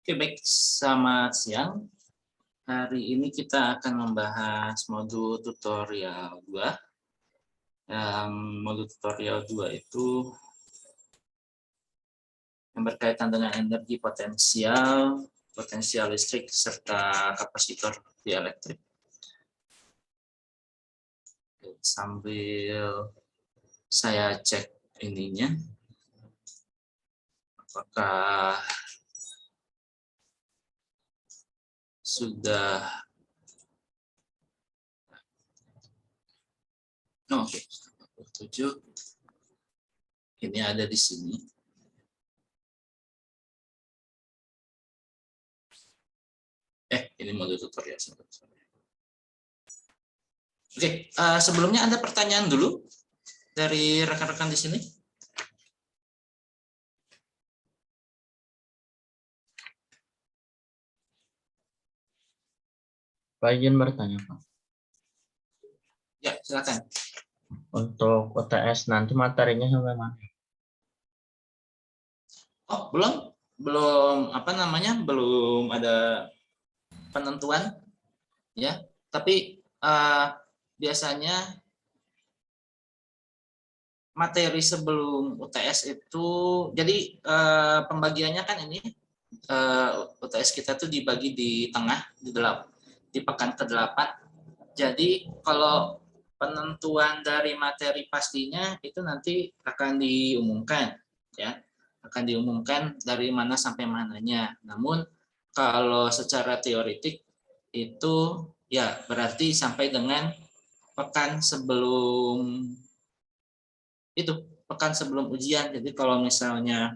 Oke, baik. Selamat siang. Hari ini kita akan membahas modul tutorial 2. Yang modul tutorial 2 itu yang berkaitan dengan energi potensial, potensial listrik, serta kapasitor dieelektrik. Sambil saya cek ininya, apakah sudah oke. 7 ini ada di sini. Ini modul tutorial. Oke, sebelumnya ada pertanyaan dulu dari rekan-rekan di sini. Pak, izin bertanya, Pak. Ya, silakan. Untuk UTS nanti materinya sampai mana? Oh, belum belum ada penentuan ya. Tapi biasanya materi sebelum UTS itu, jadi pembagiannya kan ini UTS kita tuh dibagi di tengah di pekan ke-8. Jadi kalau penentuan dari materi pastinya itu nanti akan diumumkan ya. Akan diumumkan dari mana sampai mananya. Namun kalau secara teoritik itu ya berarti sampai dengan pekan sebelum itu, pekan sebelum ujian. Jadi kalau misalnya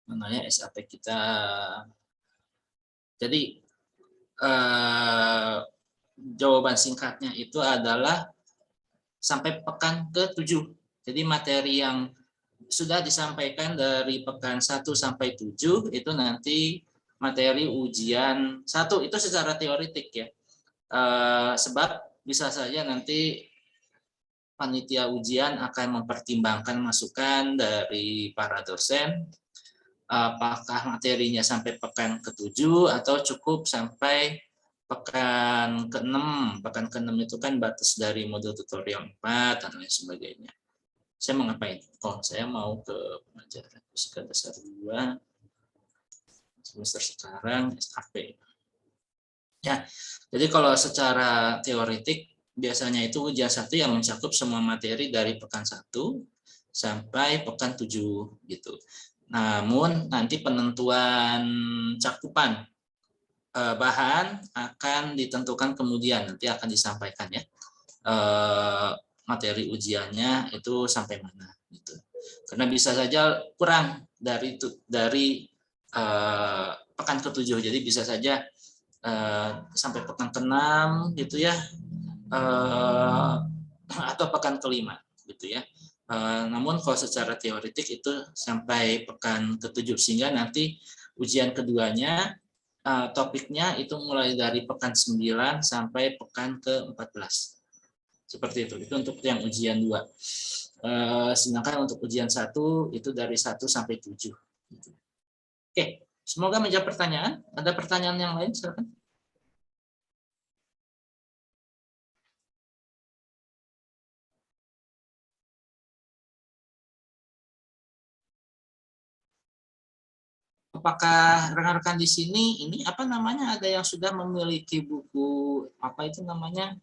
namanya SAP kita, jadi jawaban singkatnya itu adalah sampai pekan ke-7. Jadi materi yang sudah disampaikan dari pekan 1 sampai 7 itu nanti materi ujian 1 itu secara teoritik ya. Sebab bisa saja nanti panitia ujian akan mempertimbangkan masukan dari para dosen, apakah materinya sampai pekan ke-7 atau cukup sampai pekan ke-6. Pekan ke-6 itu kan batas dari modul tutorial 4 dan lain sebagainya. Saya mau ngapain? Oh, saya mau ke pelajaran fisika dasar 2 semester sekarang SAP. Ya, jadi kalau secara teoritik biasanya itu ujian 1 yang mencakup semua materi dari pekan 1 sampai pekan 7 gitu. Namun nanti penentuan cakupan bahan akan ditentukan kemudian, nanti akan disampaikan ya materi ujiannya itu sampai mana gitu. Karena bisa saja kurang dari pekan ke-7, jadi bisa saja sampai pekan ke-6 gitu ya, atau pekan ke-5 gitu ya. Namun kalau secara teoritik itu sampai pekan ke-7, sehingga nanti ujian keduanya topiknya itu mulai dari pekan 9 sampai pekan ke-14. Seperti itu untuk yang ujian 2. Sedangkan untuk ujian 1 itu dari 1 sampai 7. Oke, semoga menjawab pertanyaan. Ada pertanyaan yang lain, silakan. Apakah rekan-rekan di sini ini apa namanya, ada yang sudah memiliki buku apa itu namanya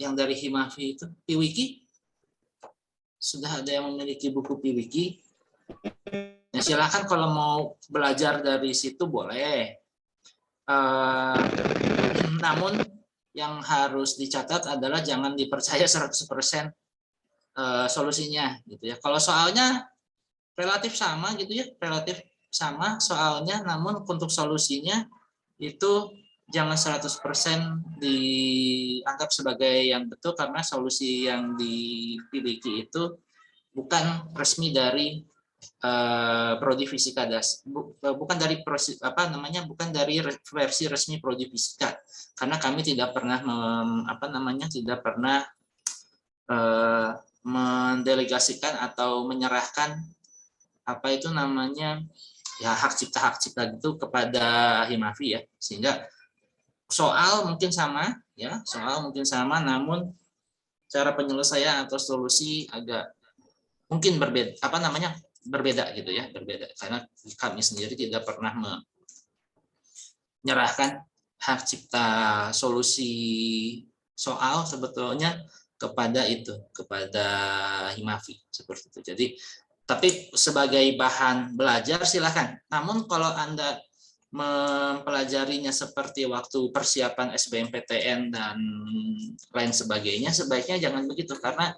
yang dari Himavi itu Piwiki? Sudah ada yang memiliki buku Piwiki? Ya, silakan kalau mau belajar dari situ boleh. Namun yang harus dicatat adalah jangan dipercaya 100% solusinya gitu ya. Kalau soalnya relatif sama gitu ya, relatif sama soalnya, namun untuk solusinya itu jangan 100% dianggap sebagai yang betul, karena solusi yang dimiliki itu bukan resmi dari prodi fisika bukan dari bukan dari versi resmi prodi fisika, karena kami tidak pernah tidak pernah mendelegasikan atau menyerahkan apa itu namanya ya hak cipta itu kepada Himavi ya, sehingga soal mungkin sama ya, namun cara penyelesaian atau solusi agak mungkin berbeda, berbeda gitu ya, berbeda karena kami sendiri tidak pernah menyerahkan hak cipta solusi soal sebetulnya kepada Himavi seperti itu. Jadi tapi sebagai bahan belajar silahkan. Namun kalau Anda mempelajarinya seperti waktu persiapan SBMPTN dan lain sebagainya, sebaiknya jangan begitu karena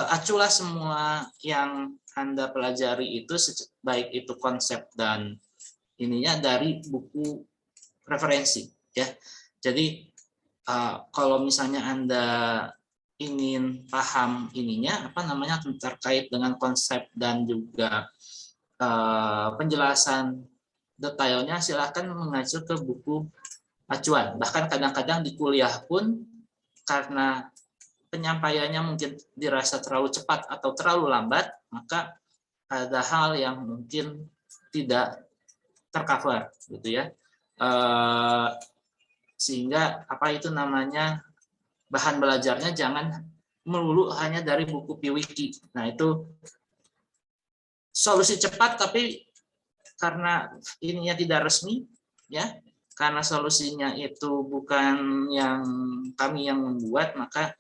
aculah semua yang Anda pelajari itu baik itu konsep dan ininya dari buku referensi ya. Jadi kalau misalnya Anda ingin paham ininya terkait dengan konsep dan juga penjelasan detailnya, silahkan mengacu ke buku acuan. Bahkan kadang-kadang di kuliah pun karena penyampaiannya mungkin dirasa terlalu cepat atau terlalu lambat, maka ada hal yang mungkin tidak tercover gitu ya. Sehingga bahan belajarnya jangan melulu hanya dari buku Piwiki. Nah, itu solusi cepat tapi karena ininya tidak resmi ya, karena solusinya itu bukan yang kami yang membuat, maka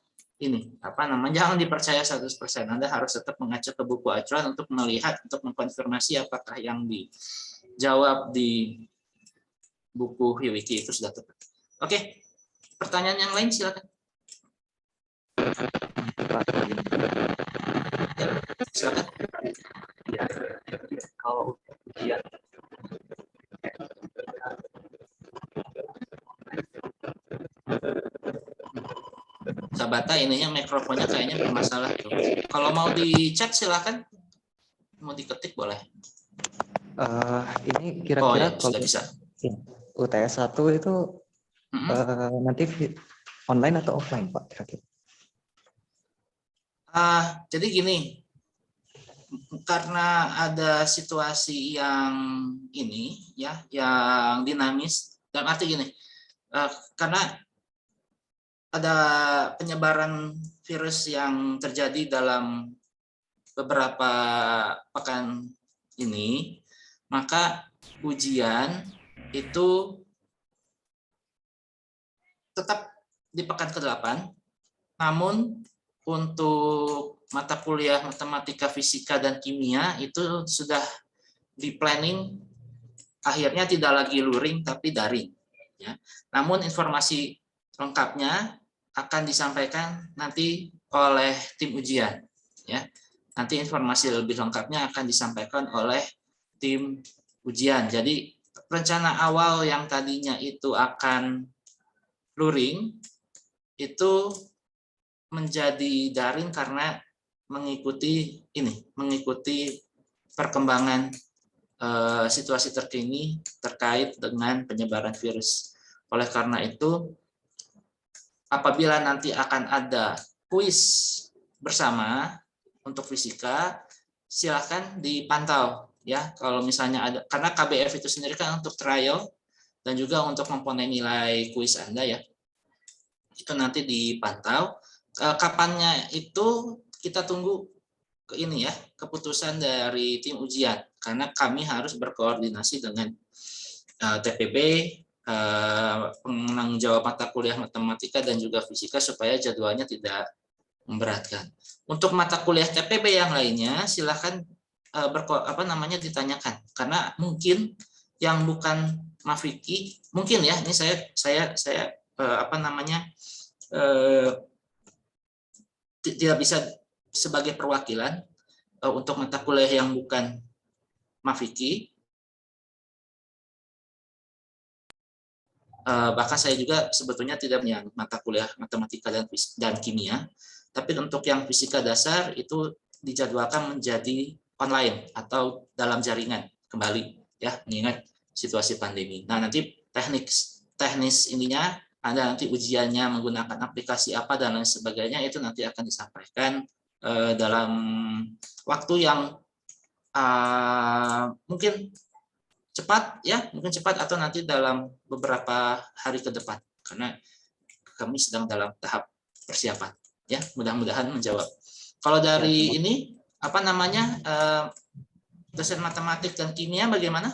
jangan dipercaya 100%. Anda harus tetap mengacu ke buku acuan untuk melihat, untuk mengkonfirmasi apakah yang dijawab di buku Piwiki itu sudah tepat. Oke, pertanyaan yang lain silakan. Silakan. Ya, kalau ujian Sabata ininya mikrofonnya kayaknya bermasalah tuh. Kalau mau di chat silakan, mau diketik boleh. Ini kira-kira ya, sudah bisa. UTS 1 itu nanti online atau offline Pak kira-kira? Jadi gini, karena ada situasi yang ini ya, yang dinamis, dan arti gini, karena ada penyebaran virus yang terjadi dalam beberapa pekan ini, maka ujian itu tetap di pekan ke-8, namun untuk mata kuliah matematika, fisika, dan kimia itu sudah di planning akhirnya tidak lagi luring tapi daring. Ya. Namun informasi lengkapnya akan disampaikan nanti oleh tim ujian. Ya. Nanti informasi lebih lengkapnya akan disampaikan oleh tim ujian. Jadi rencana awal yang tadinya itu akan luring itu menjadi daring karena mengikuti perkembangan situasi terkini terkait dengan penyebaran virus. Oleh karena itu, apabila nanti akan ada kuis bersama untuk fisika, silakan dipantau ya. Kalau misalnya ada, karena KBF itu sendiri kan untuk trial dan juga untuk komponen nilai kuis Anda ya. Itu nanti dipantau. Kapannya itu kita tunggu keputusan dari tim ujian, karena kami harus berkoordinasi dengan TPB, penanggung jawab mata kuliah matematika dan juga fisika supaya jadwalnya tidak memberatkan. Untuk mata kuliah TPB yang lainnya silahkan ditanyakan, karena mungkin yang bukan Mafiki mungkin ya, ini saya tidak bisa sebagai perwakilan untuk mata kuliah yang bukan Mafiki. Bahkan saya juga sebetulnya tidak punya mata kuliah matematika dan kimia, tapi untuk yang fisika dasar itu dijadwalkan menjadi online atau dalam jaringan kembali ya, mengingat situasi pandemi. Nah, nanti teknis ininya ada nanti ujiannya menggunakan aplikasi apa dan lain sebagainya, itu nanti akan disampaikan dalam waktu yang mungkin cepat ya, mungkin cepat atau nanti dalam beberapa hari ke depan, karena kami sedang dalam tahap persiapan ya, mudah-mudahan menjawab. Kalau dari ini apa namanya dosen matematik dan kimia bagaimana?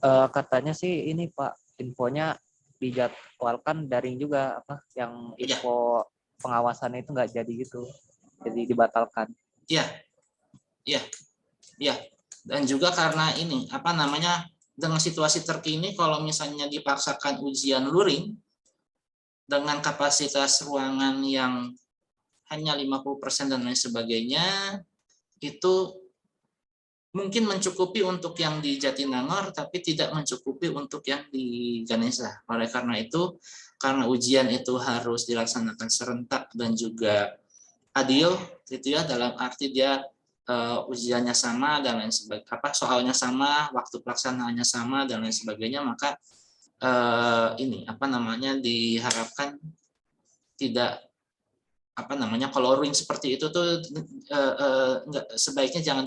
Katanya sih ini Pak, infonya dijadwalkan daring juga, apa yang info pengawasannya itu nggak jadi gitu, jadi dibatalkan. Iya, iya, iya. Dan juga karena ini apa namanya, dengan situasi terkini kalau misalnya dipaksakan ujian luring dengan kapasitas ruangan yang hanya 50% dan lain sebagainya, itu mungkin mencukupi untuk yang di Jatinangor, tapi tidak mencukupi untuk yang di Ganesha. Oleh karena itu, karena ujian itu harus dilaksanakan serentak dan juga adil, gitu ya, dalam arti dia ujiannya sama dan lain sebagainya, soalnya sama, waktu pelaksanaannya sama dan lain sebagainya, maka ini apa namanya diharapkan tidak apa namanya, coloring seperti itu tuh enggak, sebaiknya jangan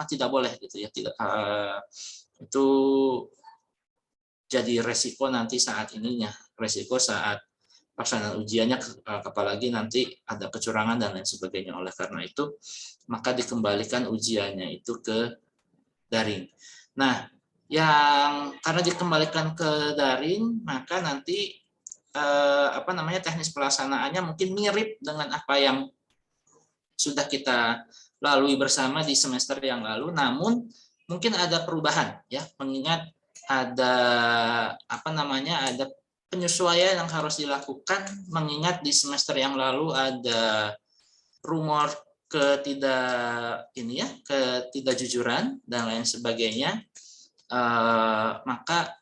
tidak boleh gitu ya, tidak itu jadi resiko nanti saat ininya, resiko saat pelaksanaan ujiannya, apalagi nanti ada kecurangan dan lain sebagainya. Oleh karena itu maka dikembalikan ujiannya itu ke daring. Nah, yang karena dikembalikan ke daring, maka nanti apa namanya, teknis pelaksanaannya mungkin mirip dengan apa yang sudah kita lalui bersama di semester yang lalu, namun mungkin ada perubahan ya, mengingat ada apa namanya, ada penyesuaian yang harus dilakukan, mengingat di semester yang lalu ada rumor ketidakjujuran dan lain sebagainya, maka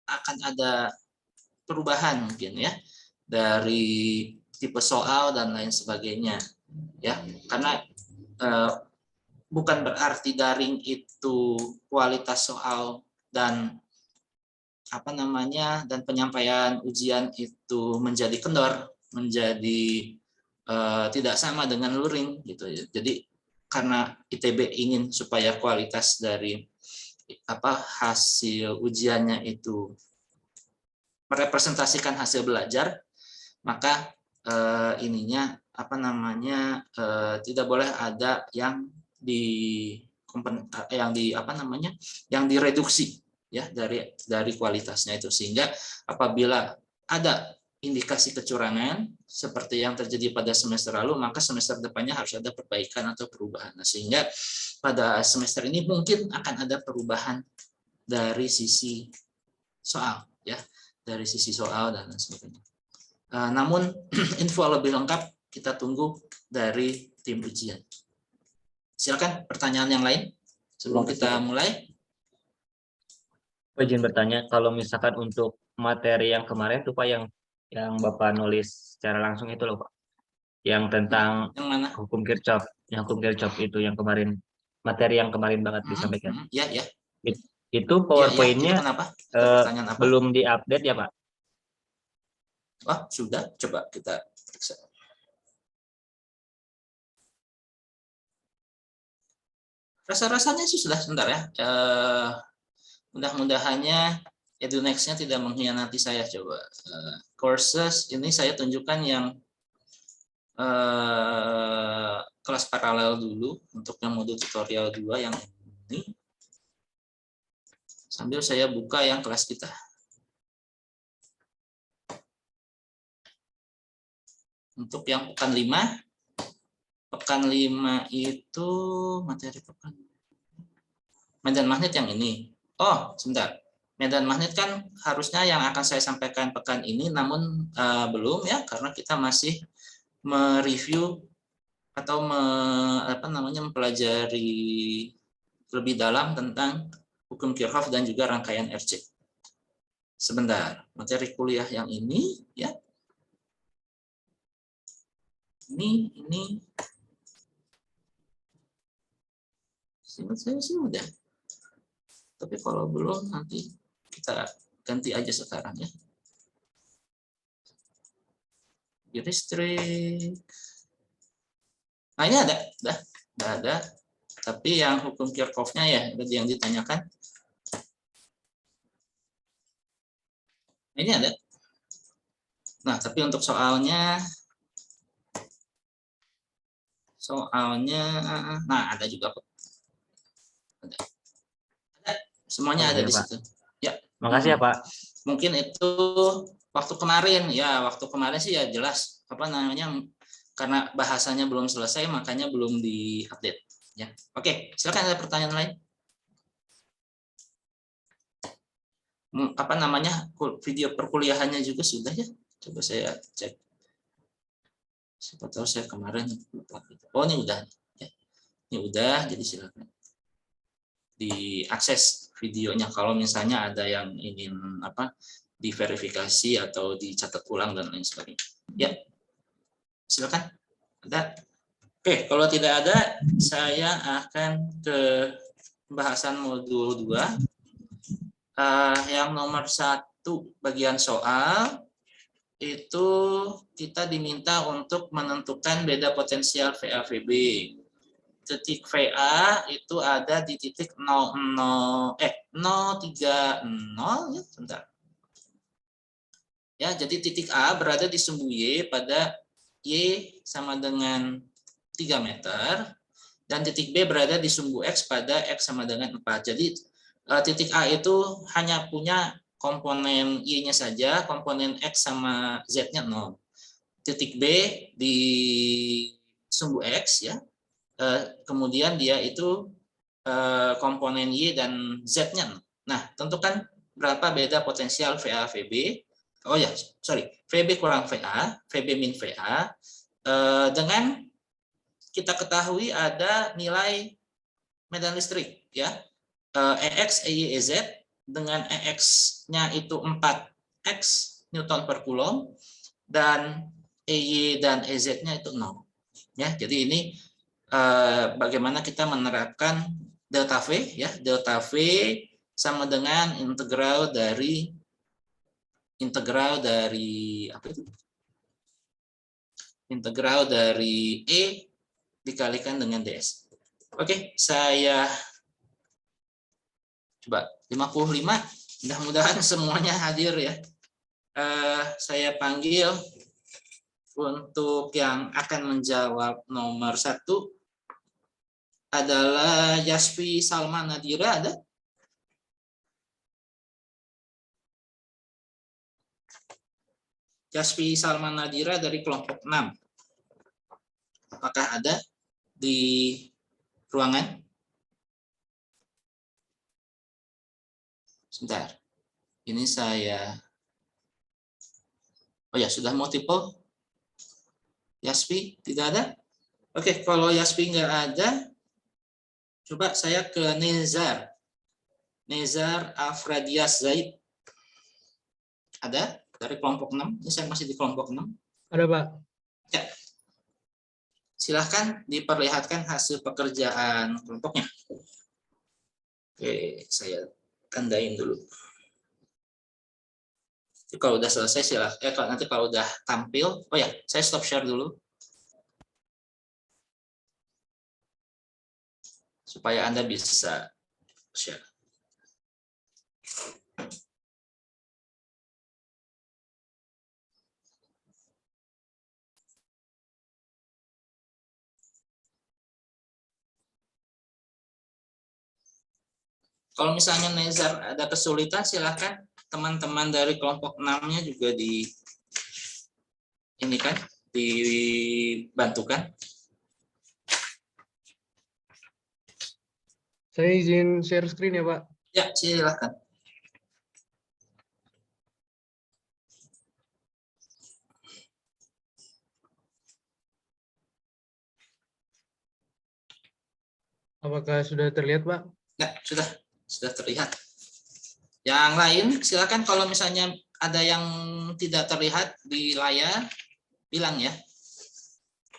akan ada perubahan mungkin ya dari tipe soal dan lain sebagainya ya, karena bukan berarti daring itu kualitas soal dan apa namanya dan penyampaian ujian itu menjadi kendor, menjadi tidak sama dengan luring gitu ya. Jadi karena ITB ingin supaya kualitas dari apa hasil ujiannya itu merepresentasikan hasil belajar, maka ininya apa namanya tidak boleh ada yang apa namanya yang direduksi ya dari kualitasnya itu, sehingga apabila ada indikasi kecurangan seperti yang terjadi pada semester lalu, maka semester depannya harus ada perbaikan atau perubahan. Nah, sehingga pada semester ini mungkin akan ada perubahan dari sisi soal ya, dari sisi soal dan sebagainya. Namun info lebih lengkap kita tunggu dari tim ujian. Silakan pertanyaan yang lain sebelum kita mulai. Izin bertanya, kalau misalkan untuk materi yang kemarin tuh Pak, yang Bapak nulis secara langsung itu loh Pak, yang tentang yang mana? hukum Kirchhoff itu yang kemarin, materi yang kemarin banget disampaikan. Ya. Itu PowerPoint-nya belum diupdate ya Pak? Oh, sudah. Coba kita periksa. Rasa-rasanya sih sudah, sebentar ya. Mudah-mudahannya EduNext-nya tidak mengkhianati saya. Coba courses ini saya tunjukkan yang kelas paralel dulu untuk yang modul tutorial 2 yang ini. Sambil saya buka yang kelas kita. Untuk yang pekan 5. Pekan 5 itu materi pekan. Medan magnet yang ini. Oh, sebentar. Medan magnet kan harusnya yang akan saya sampaikan pekan ini, namun belum ya, karena kita masih mereview atau mempelajari lebih dalam tentang hukum Kirchhoff dan juga rangkaian RC. Sebentar, materi kuliah yang ini ya. Ini. Seingat saya sih udah. Tapi kalau belum nanti kita ganti aja sekarang ya. listrik. Nah ini ada, udah ada. Tapi yang hukum Kirchhoff-nya ya yang ditanyakan. Ini ada. Nah tapi untuk soalnya, nah ada juga kok. Ada. Semuanya ada Oke, di Pak. situ. Ya. Makasih ya, Pak. Mungkin itu waktu kemarin sih ya jelas apa namanya, karena bahasanya belum selesai makanya belum diupdate ya. Oke, silakan ada pertanyaan lain. Apa namanya, video perkuliahannya juga sudah ya, coba saya cek, siapa tahu saya kemarin lupa. Oh ini udah ya, ini udah, jadi silakan diakses videonya kalau misalnya ada yang ingin apa diverifikasi atau dicatat ulang dan lain sebagainya. Ya, silakan. Ada? Oke, kalau tidak ada, saya akan ke pembahasan modul 2. Yang nomor 1 bagian soal itu kita diminta untuk menentukan beda potensial VA/VB. Titik VA itu ada di titik 030 ya, sebentar. Ya, jadi titik A berada di sumbu Y pada Y sama dengan 3 meter dan titik B berada di sumbu X pada X sama dengan 4. Jadi titik A itu hanya punya komponen Y-nya saja, komponen X sama Z-nya 0. Titik B di sumbu X ya. Kemudian dia itu komponen Y dan Z-nya. Nah, tentukan berapa beda potensial VA/VB. Oh ya, sorry, VB kurang VA, VB min VA. Dengan kita ketahui ada nilai medan listrik ya. EX, EY, EZ dengan EX-nya itu 4X Newton per Coulomb dan EY dan EZ-nya itu 0. Ya, jadi ini bagaimana kita menerapkan delta V ya. Delta V sama dengan integral dari apa itu? Integral dari E dikalikan dengan DS. Oke, saya coba 55. Mudah-mudahan semuanya hadir ya. Saya panggil untuk yang akan menjawab nomor 1 adalah Yasfi Salma Nadira. Ada? Yasfi Salma Nadira dari kelompok 6. Apakah ada di ruangan? Sebentar. Ini saya. Oh ya, sudah multiple. Yasfi tidak ada? Oke, kalau Yasfi nggak ada, coba saya ke Nezar. Nezar Afradias Zaid. Ada dari kelompok 6? Ini saya masih di kelompok 6. Ada, Pak. Ya. Silahkan diperlihatkan hasil pekerjaan kelompoknya. Oke, saya tandain dulu. Jadi kalau udah selesai silahkan. Nanti kalau udah tampil, oh ya, saya stop share dulu. Supaya Anda bisa share. Kalau misalnya Nezar ada kesulitan, silahkan teman-teman dari kelompok 6-nya juga dibantukan. Saya izin share screen ya, Pak. Ya, silahkan. Apakah sudah terlihat, Pak? Ya, sudah terlihat. Yang lain silakan, kalau misalnya ada yang tidak terlihat di layar, bilang ya.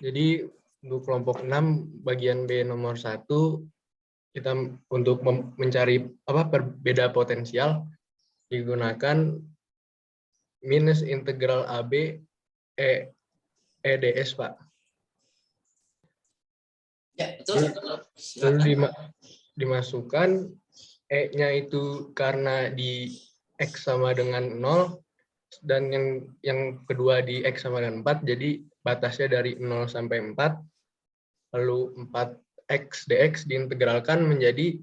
Jadi untuk kelompok 6 bagian B nomor 1 kita untuk mencari perbeda potensial digunakan minus integral AB EDS, Pak. Ya, betul. Lalu Silakan. dimasukkan E-nya itu karena di X sama dengan 0, dan yang kedua di X sama dengan 4, jadi batasnya dari 0 sampai 4, lalu 4X dx diintegralkan menjadi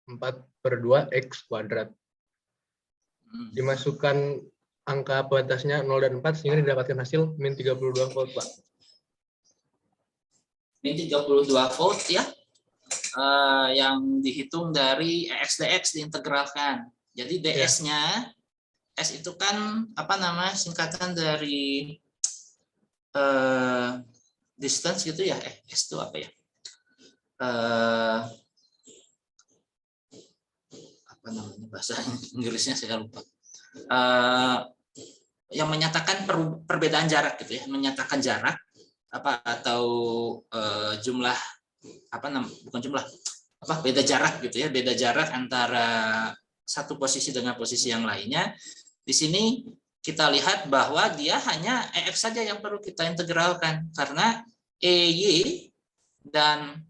4/2 X kuadrat. Dimasukkan angka batasnya 0 dan 4 sehingga didapatkan hasil min 32 volt, Pak. Ini 32 volt ya. Yang dihitung dari EX dx diintegralkan. Jadi ds-nya S itu kan singkatan dari distance gitu ya. S itu apa ya? Apa namanya bahasa Inggrisnya saya lupa. Yang menyatakan perbedaan jarak gitu ya, menyatakan jarak atau jumlah bukan jumlah beda jarak gitu ya, beda jarak antara satu posisi dengan posisi yang lainnya. Di sini kita lihat bahwa dia hanya EX saja yang perlu kita integralkan karena EY dan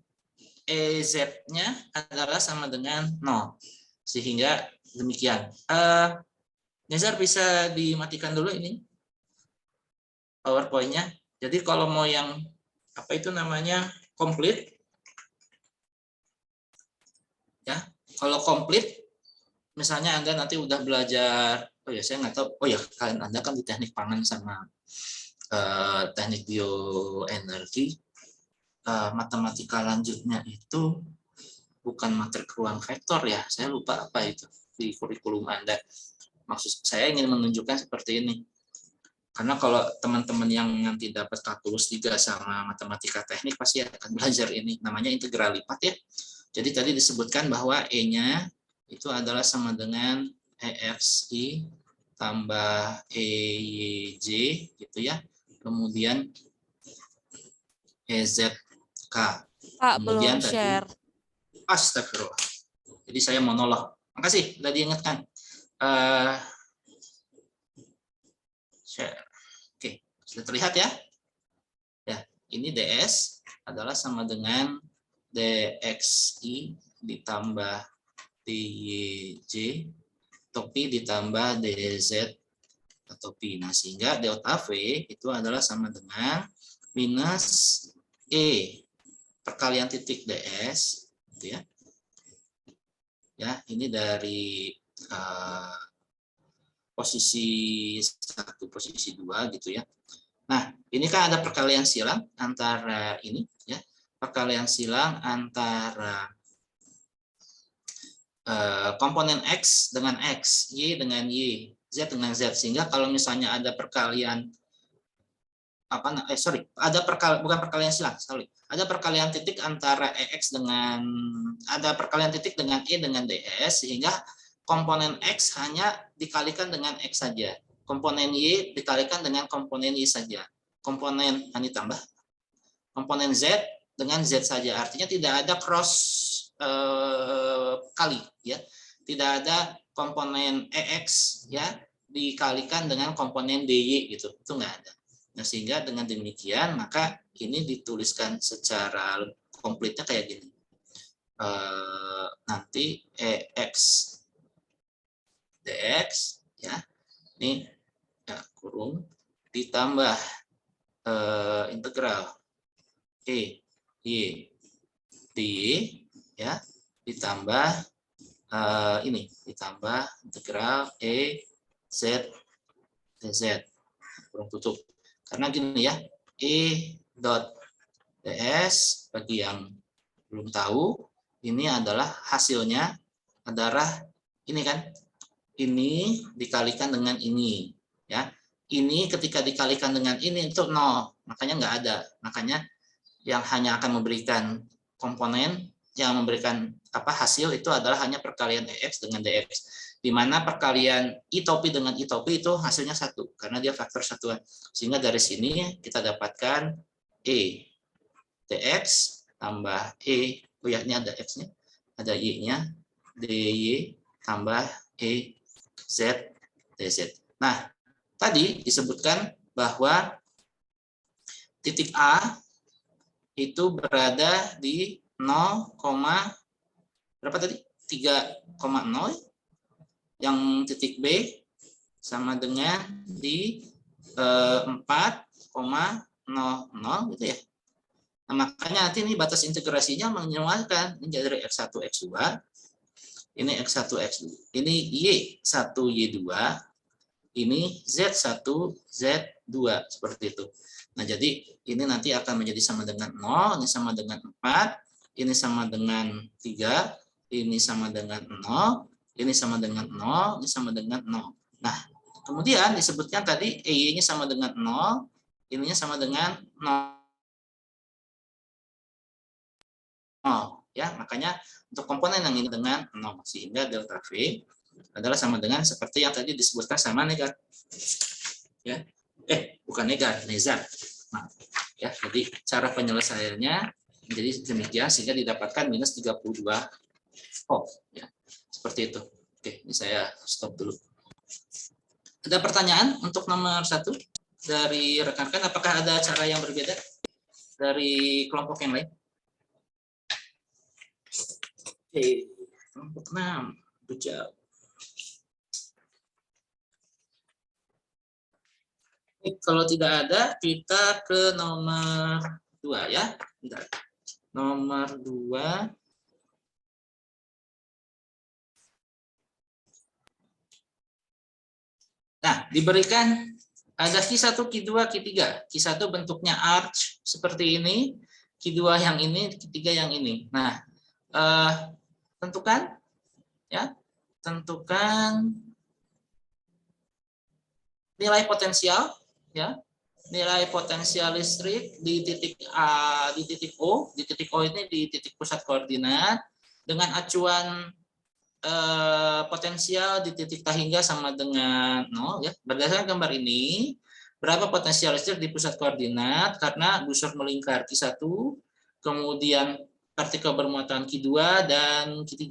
EZ-nya adalah sama dengan 0. Sehingga demikian. Nezar bisa dimatikan dulu ini PowerPoint-nya. Jadi kalau mau yang komplit ya, kalau komplit misalnya Anda nanti udah belajar, saya nggak tahu, kalian Anda kan di teknik pangan sama teknik bioenergi, matematika lanjutnya itu bukan materi ruang vektor ya, saya lupa apa itu di kurikulum Anda. Maksud saya ingin menunjukkan seperti ini. Karena kalau teman-teman yang nanti dapat kalkulus 3 sama matematika teknik pasti akan belajar ini, namanya integral lipat ya. Jadi tadi disebutkan bahwa E-nya itu adalah sama dengan EXI tambah EYJ gitu ya. Kemudian EZK. Pak, Kemudian belum tadi share. astagfirullah. Jadi saya monolog. Makasih sudah diingatkan. Share. Oke, sudah terlihat ya? Ya, ini DS adalah sama dengan DXI ditambah DYJ atau P ditambah DZ atau P. Nah, sehingga delta V itu adalah sama dengan minus E perkalian titik DS, gitu ya. Ya, ini dari posisi 1, posisi 2 gitu ya. Nah, ini kan ada perkalian silang antara ini ya. Perkalian silang antara komponen X dengan X, Y dengan Y, Z dengan Z, sehingga kalau misalnya ada perkalian bukan perkalian silang, ada perkalian titik antara EX dengan E dengan DS, sehingga komponen X hanya dikalikan dengan X saja, komponen Y dikalikan dengan komponen Y saja, komponen ditambah komponen Z dengan Z saja, artinya tidak ada cross kali ya, tidak ada komponen EX ya dikalikan dengan komponen DY gitu, itu enggak ada. Nah, sehingga dengan demikian maka ini dituliskan secara komplitnya kayak gini, nanti EX DX ya ini ya, kurung ditambah integral E Y DY ya ditambah ini ditambah integral E Z dz kurung tutup, karena gini ya, E dot ds bagi yang belum tahu ini adalah hasilnya adalah ini kan, ini dikalikan dengan ini ya, ini ketika dikalikan dengan ini itu 0, makanya nggak ada, makanya yang hanya akan memberikan komponen yang memberikan hasil itu adalah hanya perkalian EX dengan DX, di mana perkalian I topi dengan I topi itu hasilnya 1 karena dia faktor satuan, sehingga dari sini kita dapatkan E DX tambah E, ini ada X-nya, ada Y-nya, DY tambah E Z DZ. Nah, tadi disebutkan bahwa titik A itu berada di 0, berapa tadi? 3,0. Yang titik B sama dengan di 4,00 gitu ya. Nah, makanya nanti ini batas integrasinya menyesuaikan ini dari X1, X2, ini X1, X2, ini Y1, Y2, ini Z1, Z2, seperti itu. Nah, jadi ini nanti akan menjadi sama dengan 0, ini sama dengan 4, ini sama dengan 3, ini sama dengan 0, ini sama dengan 0, ini sama dengan 0. Nah, kemudian disebutkan tadi EY-nya sama dengan 0, ininya sama dengan 0. Ya, makanya untuk komponen yang ini dengan 0, sehingga delta V adalah sama dengan seperti yang tadi disebutkan sama negat. Ya. Bukan negat, nezat. Nah, ya, jadi cara penyelesaiannya menjadi demikian sehingga didapatkan minus 32 volt. Ya, seperti itu. Oke, ini saya stop dulu. Ada pertanyaan untuk nomor 1 dari rekan-rekan? Apakah ada cara yang berbeda dari kelompok yang lain? Oke, kelompok 6, bujau. Kalau tidak ada, kita ke nomor 2 ya. Bentar. Nomor 2. Nah, diberikan ada Q1, Q2, Q3. Q1 bentuknya arch seperti ini, Q2 yang ini, Q3 yang ini. Nah, tentukan ya, tentukan nilai potensial ya, nilai potensial listrik di titik A, di titik O, di titik O ini di titik pusat koordinat dengan acuan potensial di titik T hingga sama dengan 0 ya. Berdasarkan gambar ini, berapa potensial listrik di pusat koordinat karena busur melingkar Q1, kemudian partikel bermuatan Q2 dan Q3.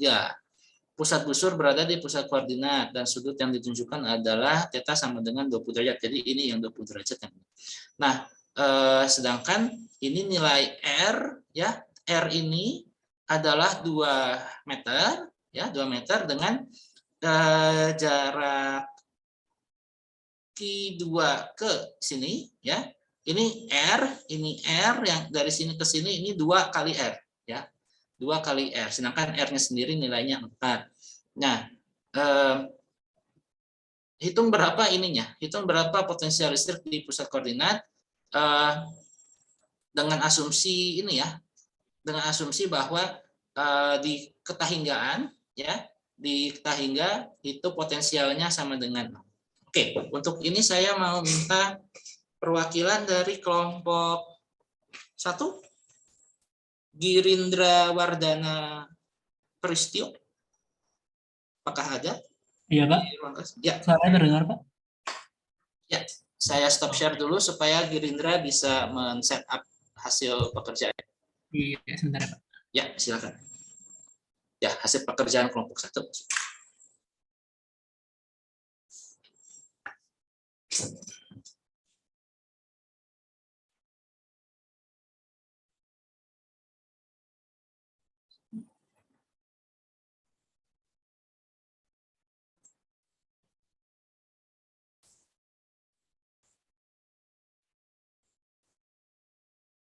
Pusat busur berada di pusat koordinat dan sudut yang ditunjukkan adalah θ sama dengan 20 derajat. Jadi ini yang 20 derajat. Nah, sedangkan ini nilai R ya. R ini adalah 2 meter ya, 2 meter dengan jarak Q2 ke sini ya. Ini R yang dari sini ke sini ini 2 kali R ya. 2 kali R, sedangkan R-nya sendiri nilainya 4. Nah, hitung berapa ininya? Hitung berapa potensial listrik di pusat koordinat dengan asumsi ini ya. Dengan asumsi bahwa di ketahinggaan ya, di ketahingga itu potensialnya sama dengan 0. Oke, untuk ini saya mau minta perwakilan dari kelompok 1, Girindra Wardana Pristio. Apakah ada? Iya, Pak. Ya. Suara terdengar, Pak? Ya, saya stop share dulu supaya Girindra bisa men-setup hasil pekerjaan. Iya, sebentar, Pak. Ya, silakan. Ya, hasil pekerjaan kelompok 1.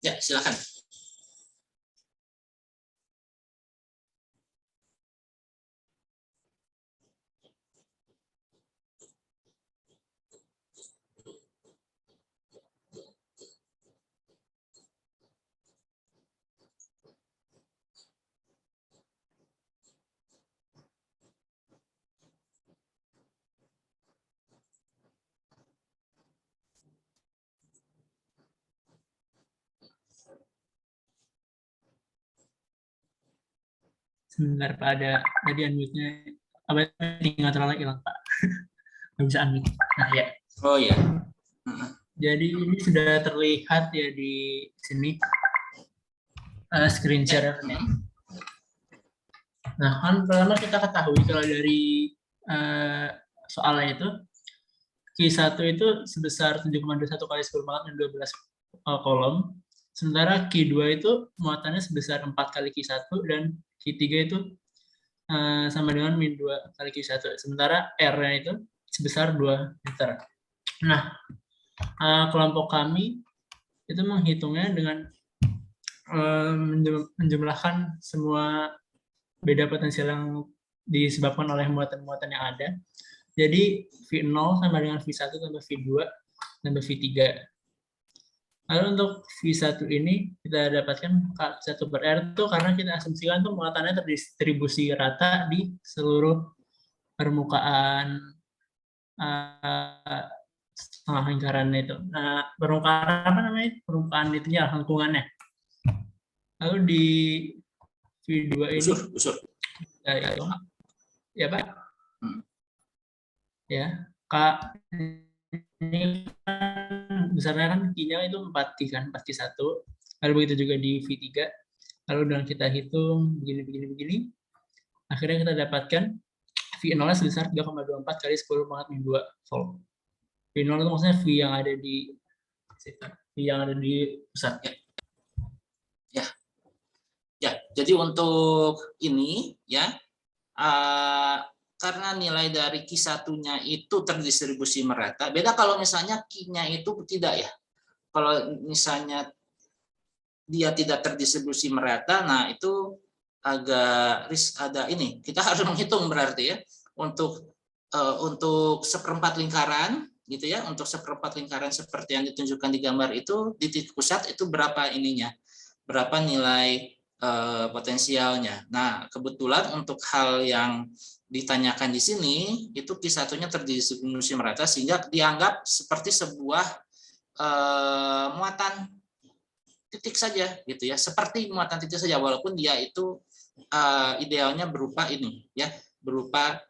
Ya, silakan. Sebentar, Pak. Ada tadi unmute-nya. Apa tinggal terlalu hilang, Pak. Nggak bisa unmute. Nah, ya. Oh ya. Jadi ini sudah terlihat ya di sini screen share. Nah, kan pertama kita ketahui kalau dari soalnya itu Q1 itu sebesar 7,21 kali 10 malam dan 12 kolom. Sementara Q2 itu muatannya sebesar 4 kali Q1 dan Q3 itu sama dengan min 2 kali Q1. Sementara R-nya itu sebesar 2 meter. Nah, kelompok kami itu menghitungnya dengan menjumlahkan semua beda potensial yang disebabkan oleh muatan-muatan yang ada. Jadi V0 sama dengan V1 tambah V2 tambah V3. Lalu untuk V1 ini kita dapatkan K1 per R itu karena kita asumsikan tuh muatannya terdistribusi rata di seluruh permukaan setengah lingkaran itu. Nah, permukaan apa namanya? Permukaan itunya, lengkungannya. Lalu di V2 ini Busur. ya Pak. Ya, K ini kan besarnya kan Q-nya itu 4Q kan, 4Q1. Lalu begitu juga di V3. Lalu dengan kita hitung begini. Akhirnya kita dapatkan V0-nya sebesar 3,24 kali 10 pangkat min 2 volt. V0 itu maksudnya V yang ada di pusat. Ya, jadi untuk ini ya, karena nilai dari Q1-nya itu terdistribusi merata. Beda kalau misalnya Q-nya itu tidak ya. Kalau misalnya dia tidak terdistribusi merata, nah itu agak ada ini. Kita harus menghitung berarti ya untuk seperempat lingkaran gitu ya. Untuk seperempat lingkaran seperti yang ditunjukkan di gambar itu di titik pusat itu berapa ininya? Berapa nilai potensialnya. Nah, kebetulan untuk hal yang ditanyakan di sini itu Q1-nya terdistribusi merata sehingga dianggap seperti sebuah muatan titik saja gitu ya, seperti muatan titik saja walaupun dia itu idealnya berupa ini ya, berupa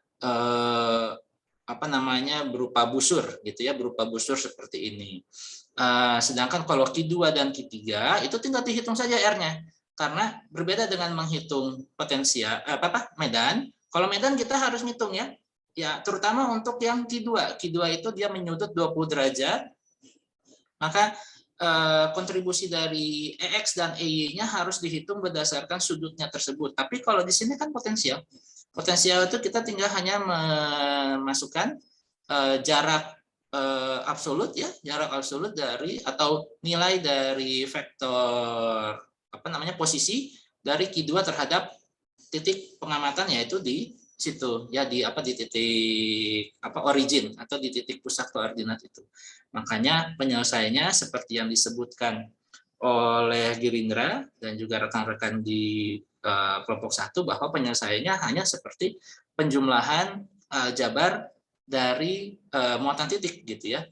berupa busur gitu ya, berupa busur seperti ini. Sedangkan kalau Q2 dan Q3 itu tinggal dihitung saja R-nya. Karena berbeda dengan menghitung potensial medan. Kalau medan kita harus ngitung ya. Ya, terutama untuk yang Q2. Q2 itu dia menyudut 20 derajat. Maka kontribusi dari EX dan EY-nya harus dihitung berdasarkan sudutnya tersebut. Tapi kalau di sini kan potensial. Potensial itu kita tinggal hanya memasukkan jarak absolut ya, jarak absolut dari atau nilai dari vektor posisi dari Q2 terhadap titik pengamatan, yaitu di situ ya, di titik origin atau di titik pusat koordinat itu. Makanya penyelesaiannya seperti yang disebutkan oleh Girindra dan juga rekan-rekan di kelompok 1 bahwa penyelesaiannya hanya seperti penjumlahan jabar dari muatan titik gitu ya.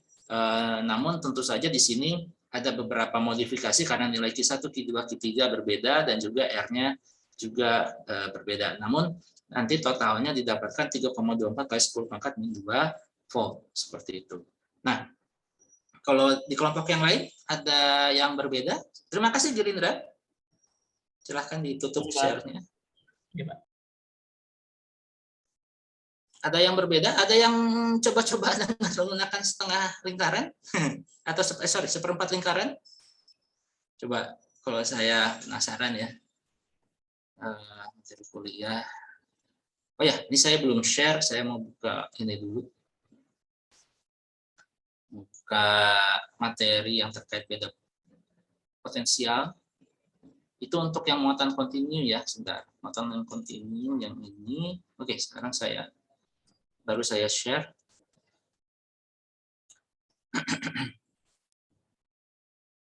Namun tentu saja di sini ada beberapa modifikasi karena nilai Q1, Q2, Q3 berbeda dan juga R-nya juga berbeda. Namun nanti totalnya didapatkan 3,24 kali 10 pangkat min 2 volt seperti itu. Nah, kalau di kelompok yang lain ada yang berbeda? Terima kasih Gerindra. Silahkan ditutup share-nya. Ya, Pak. Ada yang berbeda? Ada yang coba-coba menggunakan setengah lingkaran atau seperempat lingkaran? Coba, kalau saya penasaran ya. Materi kuliah. Oh ya, ini saya belum share. Saya mau buka ini dulu. Buka materi yang terkait beda potensial. Itu untuk yang muatan kontinu ya. Sebentar. Muatan kontinu yang ini. Oke, sekarang baru saya share.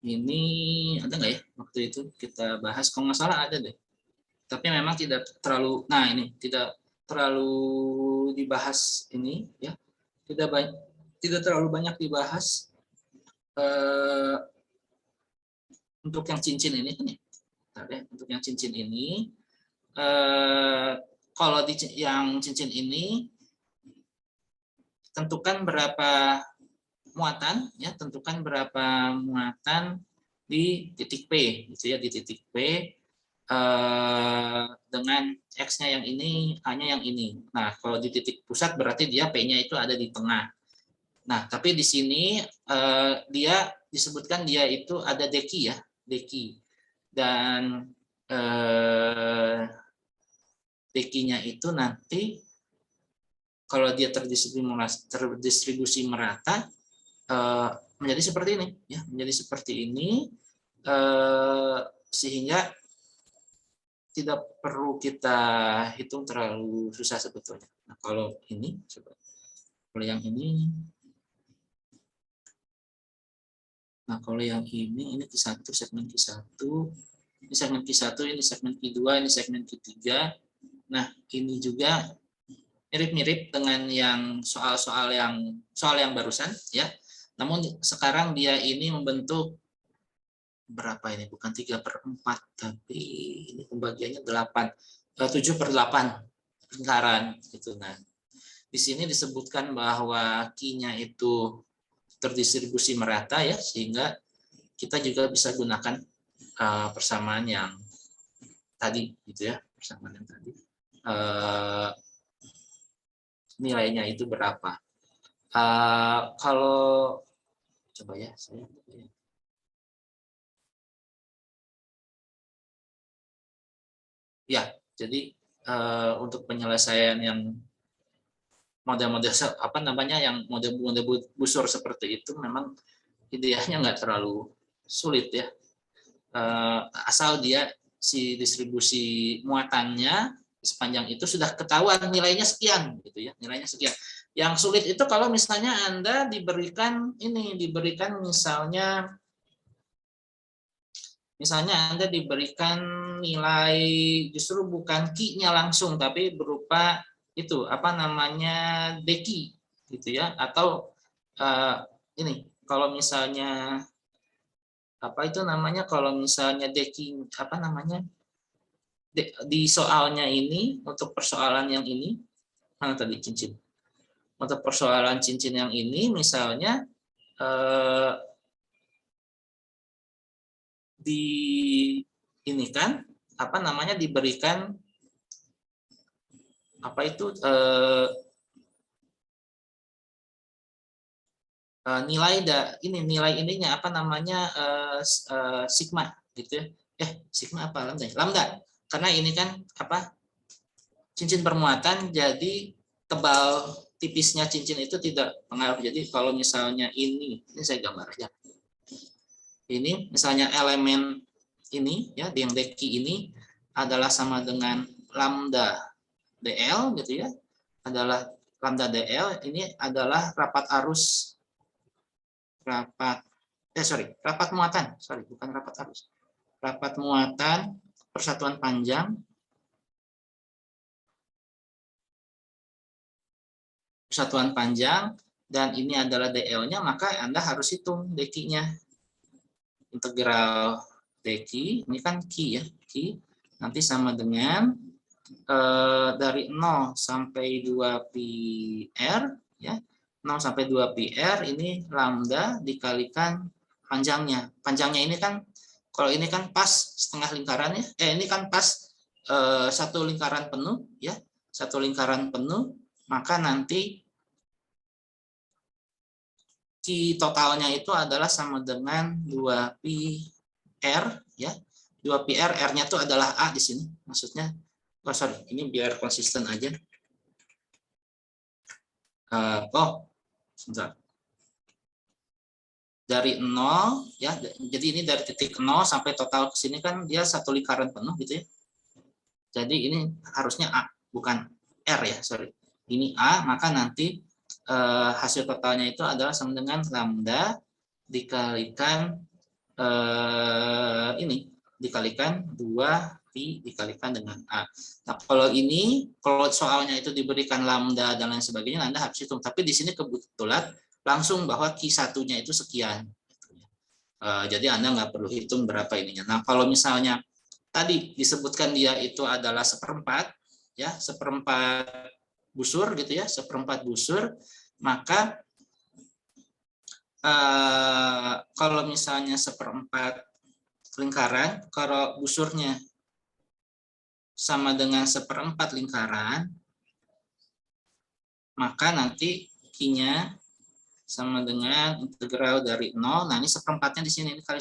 Ini ada nggak ya waktu itu kita bahas? Kalau nggak salah ada deh. Tapi memang tidak terlalu. Nah ini tidak terlalu dibahas ini ya. Tidak terlalu banyak dibahas untuk yang cincin ini kan ya. Untuk yang cincin ini, kalau di yang cincin ini tentukan berapa muatan ya, tentukan berapa muatan di titik P gitu ya, di titik P dengan X-nya yang ini, A-nya yang ini. Nah, kalau di titik pusat berarti dia P-nya itu ada di tengah. Nah, tapi di sini dia disebutkan dia itu ada deki ya, deki. Dan dekinya itu nanti kalau dia terdistribusi merata menjadi seperti ini ya, menjadi seperti ini sehingga tidak perlu kita hitung terlalu susah sebetulnya. Nah, kalau ini coba, kalau yang ini, nah kalau yang ini Q1, segmen Q1, ini segmen Q1, ini segmen Q2, ini segmen Q3. Nah, ini juga mirip-mirip dengan yang soal yang barusan ya. Namun sekarang dia ini membentuk berapa ini, bukan 3/4 tapi ini pembagiannya 7/8 lingkaran gitu. Nah, di sini disebutkan bahwa Q-nya itu terdistribusi merata ya, sehingga kita juga bisa gunakan persamaan yang tadi gitu ya, persamaan yang tadi nilainya itu berapa. Kalau coba ya saya ya, jadi untuk penyelesaian yang model-model apa namanya yang model-model busur seperti itu memang idealnya nggak terlalu sulit ya, asal dia si distribusi muatannya sepanjang itu sudah ketahuan nilainya sekian gitu ya, nilainya sekian. Yang sulit itu kalau misalnya Anda diberikan misalnya Anda diberikan nilai justru bukan Q-nya langsung tapi berupa itu apa namanya deki gitu ya, atau ini kalau misalnya apa itu namanya, kalau misalnya deki apa namanya di soalnya ini, untuk persoalan yang ini mana tadi cincin, untuk persoalan cincin yang ini misalnya di ini kan apa namanya diberikan apa itu nilai ininya apa namanya sigma gitu ya, sigma apa lambda, karena ini kan apa cincin bermuatan, jadi tebal tipisnya cincin itu tidak pengaruh. Jadi kalau misalnya ini saya gambar aja, ini misalnya elemen ini ya, yang deki ini adalah sama dengan lambda DL gitu ya, adalah lambda DL, ini adalah rapat muatan, bukan rapat arus, rapat muatan persatuan panjang dan ini adalah DL-nya, maka Anda harus hitung deki-nya. Integral deki ini kan Q ya, Q nanti sama dengan dari 0 sampai 2 pi r ya. 0 sampai 2 pi r ini lambda dikalikan panjangnya. Panjangnya ini kan kalau ini kan pas setengah lingkarannya, ini kan pas satu lingkaran penuh ya, satu lingkaran penuh, maka nanti Q totalnya itu adalah sama dengan 2 pi r ya. 2 pi r, r-nya itu adalah A di sini. Maksudnya ini biar konsisten aja. Sebentar. Dari 0 ya. Jadi ini dari titik 0 sampai total ke sini kan dia satu lingkaran penuh gitu ya. Jadi ini harusnya A, bukan R ya, Ini A, maka nanti hasil totalnya itu adalah sama dengan lambda dikalikan ini dikalikan 2 pi dikalikan dengan A. Nah, kalau soalnya itu diberikan lambda dan lain sebagainya, Anda harus hitung. Tapi di sini kebetulan langsung bahwa Q1-nya itu sekian. Jadi Anda nggak perlu hitung berapa ininya. Nah, kalau misalnya tadi disebutkan dia itu adalah seperempat, ya, seperempat busur gitu ya, seperempat busur, maka kalau misalnya seperempat lingkaran, kalau busurnya sama dengan seperempat lingkaran, maka nanti Q-nya sama dengan integral dari 0. Nah, ini seperempatnya di sini, ini kali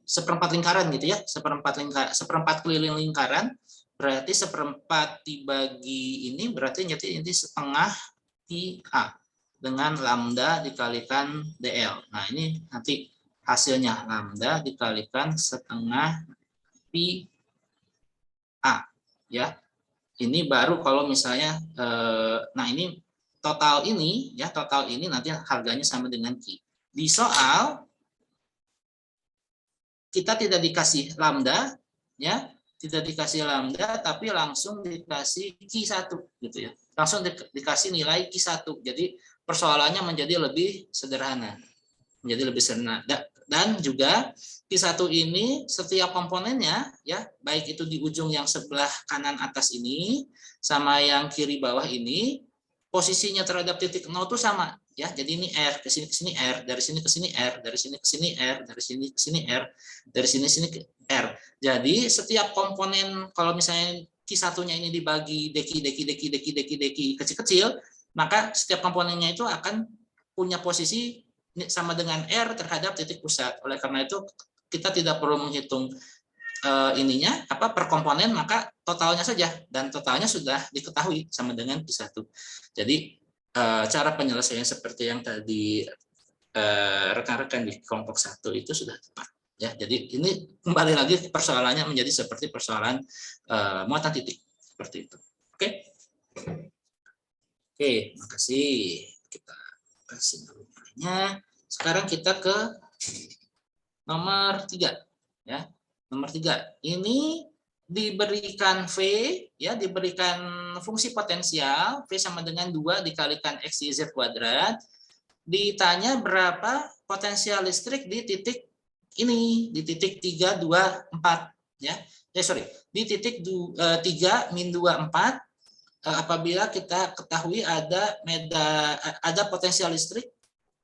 seperempat lingkaran gitu ya, seperempat keliling lingkaran, berarti seperempat dibagi ini berarti jadi setengah pi A dengan lambda dikalikan DL. Nah, ini nanti hasilnya lambda dikalikan setengah pi A ya. Ini baru kalau misalnya nah ini total ini ya, total ini nanti harganya sama dengan Q. Di soal kita tidak dikasih lambda ya, tidak dikasih lambda tapi langsung dikasih Q1 gitu ya. Langsung dikasih nilai Q1. Jadi persoalannya menjadi lebih sederhana. Menjadi lebih sederhana. Dan juga Q1 ini setiap komponennya ya, baik itu di ujung yang sebelah kanan atas ini sama yang kiri bawah ini, posisinya terhadap titik 0 itu sama ya. Jadi ini R, ke sini R, dari sini ke sini R, dari sini ke sini R, dari sini ke sini R, dari sini ke R. Jadi setiap komponen kalau misalnya Q1-nya ini dibagi deki kecil-kecil, maka setiap komponennya itu akan punya posisi sama dengan R terhadap titik pusat. Oleh karena itu kita tidak perlu menghitung ininya per komponen, maka totalnya saja, dan totalnya sudah diketahui sama dengan Q1. Jadi cara penyelesaian seperti yang tadi rekan-rekan di kelompok 1 itu sudah tepat ya. Jadi ini kembali lagi persoalannya menjadi seperti persoalan muatan titik seperti itu. Oke. Oke, makasih. Kita kasih dulu nilainya. Sekarang kita ke nomor 3 ya. Nomor 3 ini diberikan V ya, diberikan fungsi potensial V sama dengan 2 dikalikan X Y Z kuadrat. Ditanya berapa potensial listrik di titik ini, di titik 3 2 4 ya. Di titik 3 min 2 4 apabila kita ketahui ada potensial listrik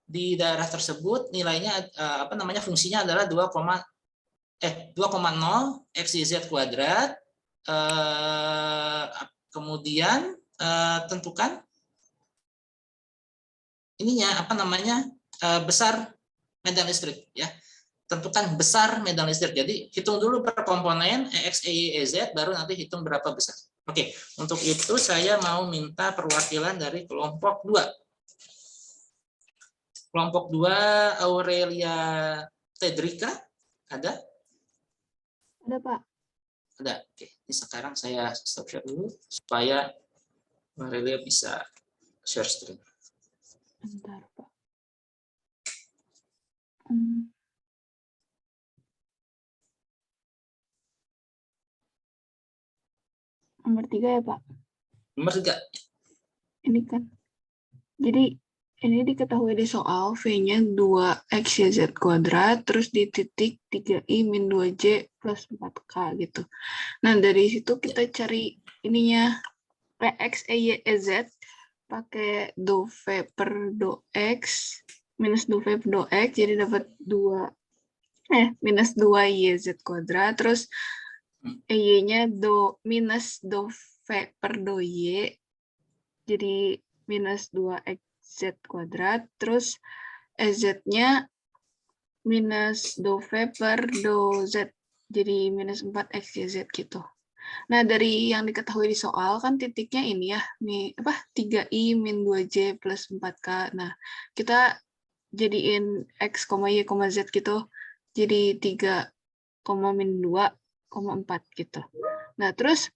di daerah tersebut, nilainya fungsinya adalah 2,0 XYZ kuadrat. Kemudian tentukan ininya besar medan listrik ya. Tentukan besar medan listrik. Jadi hitung dulu per komponen EX, EY, EZ, baru nanti hitung berapa besar. Oke, untuk itu saya mau minta perwakilan dari kelompok 2. Kelompok 2 Aurelia Tedrika ada? Ada, Pak. Ada. Oke, ini sekarang saya stop share dulu supaya Aurelia bisa share screen. Bentar, Pak. Nomor 3 ya, Pak? Nomor 3. Ini kan. Jadi ini diketahui di soal V-nya 2XYZ kuadrat, terus di titik 3I min 2J plus 4K gitu. Nah, dari situ kita cari ininya PX, EY, EZ pakai do V per do X minus do V per do X, jadi dapat minus 2YZ kuadrat, terus EY-nya minus do V per do Y, jadi minus 2X Z kuadrat, terus EZ-nya minus do V per do Z, jadi minus 4XYZ gitu. Nah, dari yang diketahui di soal kan titiknya ini ya, 3I min 2J plus 4K. Nah, kita jadiin X, Y, Z gitu, jadi 3, min 2, 4 gitu. Nah, terus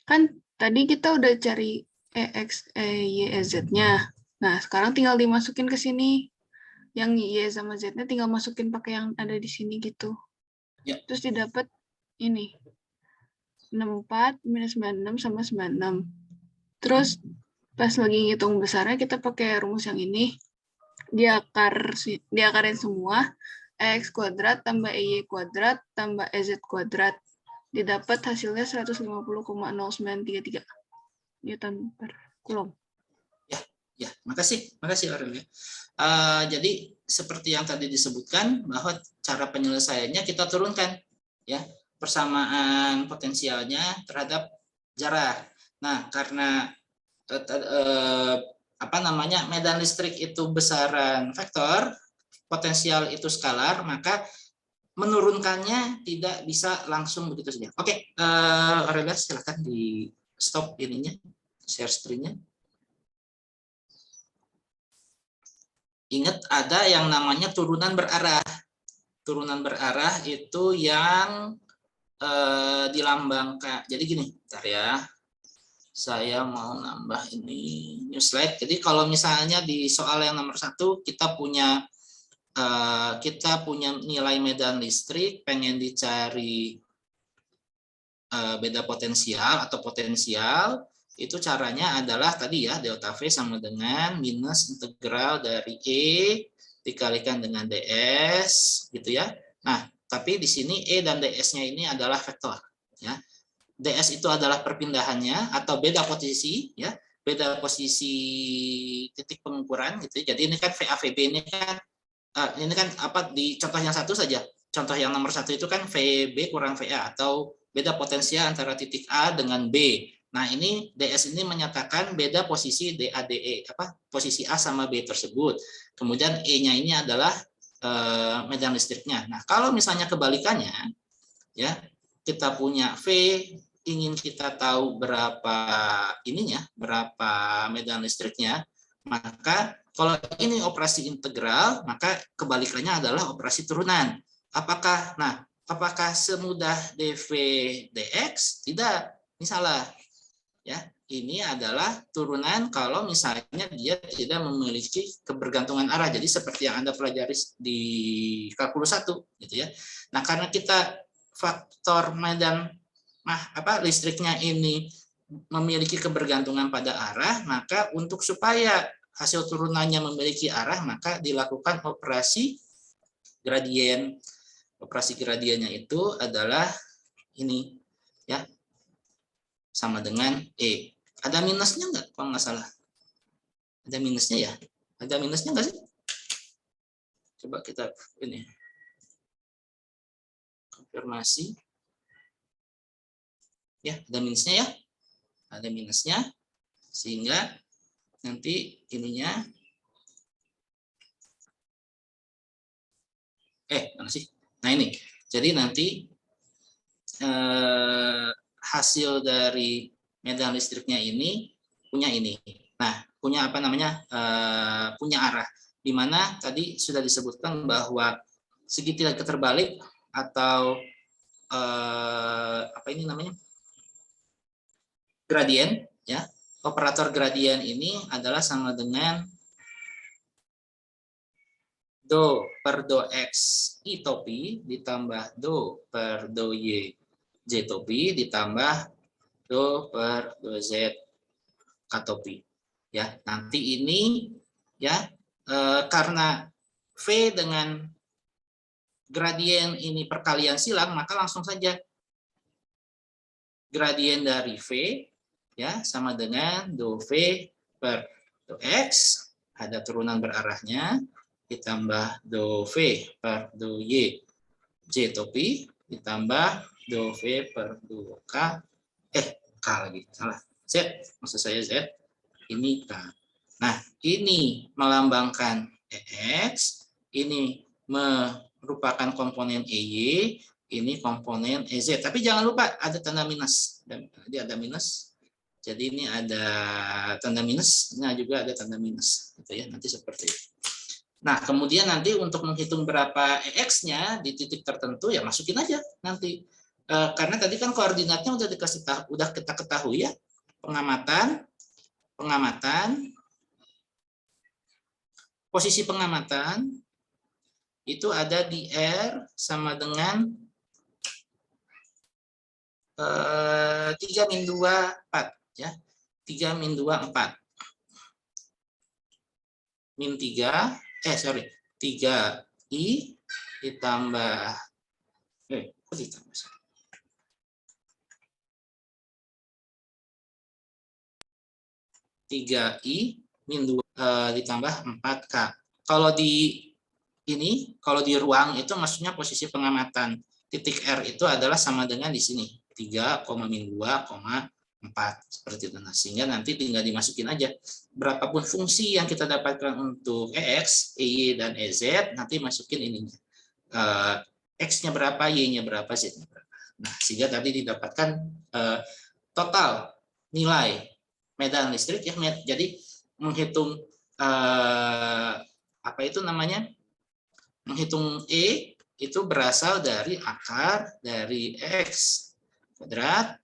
kan tadi kita udah cari EX, EY, EZ-nya. Nah, sekarang tinggal dimasukin ke sini. Yang Y sama Z-nya tinggal masukin pakai yang ada di sini gitu. Ya. Terus didapat ini. 64 minus 96 sama 96. Terus pas lagi ngitung besarnya kita pakai rumus yang ini. Diakarin semua. X kuadrat tambah EY kuadrat tambah EZ kuadrat. Didapat hasilnya 150,0933 Newton per Coulomb. Ya, makasih Aurelia. Jadi seperti yang tadi disebutkan bahwa cara penyelesaiannya kita turunkan ya persamaan potensialnya terhadap jarak. Nah, karena medan listrik itu besaran vektor, potensial itu skalar, maka menurunkannya tidak bisa langsung begitu saja. Oke, Aurelia silakan di stop ininya, share screen-nya. Ingat ada yang namanya turunan berarah. Turunan berarah itu yang dilambangkan. Jadi gini, bentar ya. Saya mau nambah ini new slide. Jadi kalau misalnya di soal yang nomor 1 kita punya nilai medan listrik, pengen dicari beda potensial atau potensial, itu caranya adalah tadi ya, delta V sama dengan minus integral dari E dikalikan dengan ds gitu ya. Nah, tapi di sini E dan ds-nya ini adalah vektor ya. ds itu adalah perpindahannya atau beda posisi ya, beda posisi titik pengukuran gitu. Jadi ini kan VA/VB ini kan apa di contoh yang 1 saja. Contoh yang nomor 1 itu kan VB kurang VA atau beda potensial antara titik A dengan B. Nah, ini ds ini menyatakan beda posisi DA/DE, posisi A sama B tersebut. Kemudian E-nya ini adalah medan listriknya. Nah, kalau misalnya kebalikannya ya, kita punya V, ingin kita tahu berapa berapa medan listriknya, maka kalau ini operasi integral, maka kebalikannya adalah operasi turunan. Apakah semudah dV dx? Tidak, ini salah. Ya, ini adalah turunan kalau misalnya dia tidak memiliki kebergantungan arah. Jadi seperti yang Anda pelajari di kalkulus 1 gitu ya. Nah, karena kita faktor medan listriknya ini memiliki kebergantungan pada arah, maka untuk supaya hasil turunannya memiliki arah, maka dilakukan operasi gradien. Operasi gradiennya itu adalah ini ya, sama dengan E. Ada minusnya nggak kalau nggak salah? Ada minusnya ya? Ada minusnya nggak sih? Coba kita ini konfirmasi. Ya, ada minusnya ya? Ada minusnya, sehingga nanti ininya mana sih? Nah ini, jadi nanti hasil dari medan listriknya ini punya ini. Nah, punya punya arah. Di mana tadi sudah disebutkan bahwa segitiga keterbalik atau gradien ya. Operator gradien ini adalah sama dengan do per do x i topi ditambah do per do y j topi ditambah do per do z k topi ya. Nanti ini ya karena V dengan gradien ini perkalian silang, maka langsung saja gradien dari V ya sama dengan do V per do x, ada turunan berarahnya, ditambah do V per do Y J topi ditambah do V per do K K lagi, salah, Z, maksud saya Z, ini K. Nah, ini melambangkan EX, ini merupakan komponen EY, ini komponen EZ. Tapi jangan lupa ada tanda minus. Jadi ada minus. Jadi ini ada tanda minus, nah juga ada tanda minus gitu ya, nanti seperti itu. Nah, kemudian nanti untuk menghitung berapa EX-nya di titik tertentu ya masukin aja nanti. Karena tadi kan koordinatnya udah kita ketahui ya. Posisi pengamatan itu ada di R sama dengan 3-2 4 ya. 3-2 4. Min 3 3i ditambah kok ditambah 3i min 2 ditambah 4k. Kalau di ruang itu maksudnya posisi pengamatan titik R itu adalah sama dengan di sini 3, min 2, 4 seperti itu. Nah, sehingga nanti tinggal dimasukin aja berapapun fungsi yang kita dapatkan untuk EX, EY, dan EZ, nanti masukin ininya. X-nya berapa, Y-nya berapa, Z-nya berapa. Nah, sehingga tadi didapatkan total nilai medan listrik ya. Jadi menghitung apa itu namanya? Menghitung E itu berasal dari akar dari X kuadrat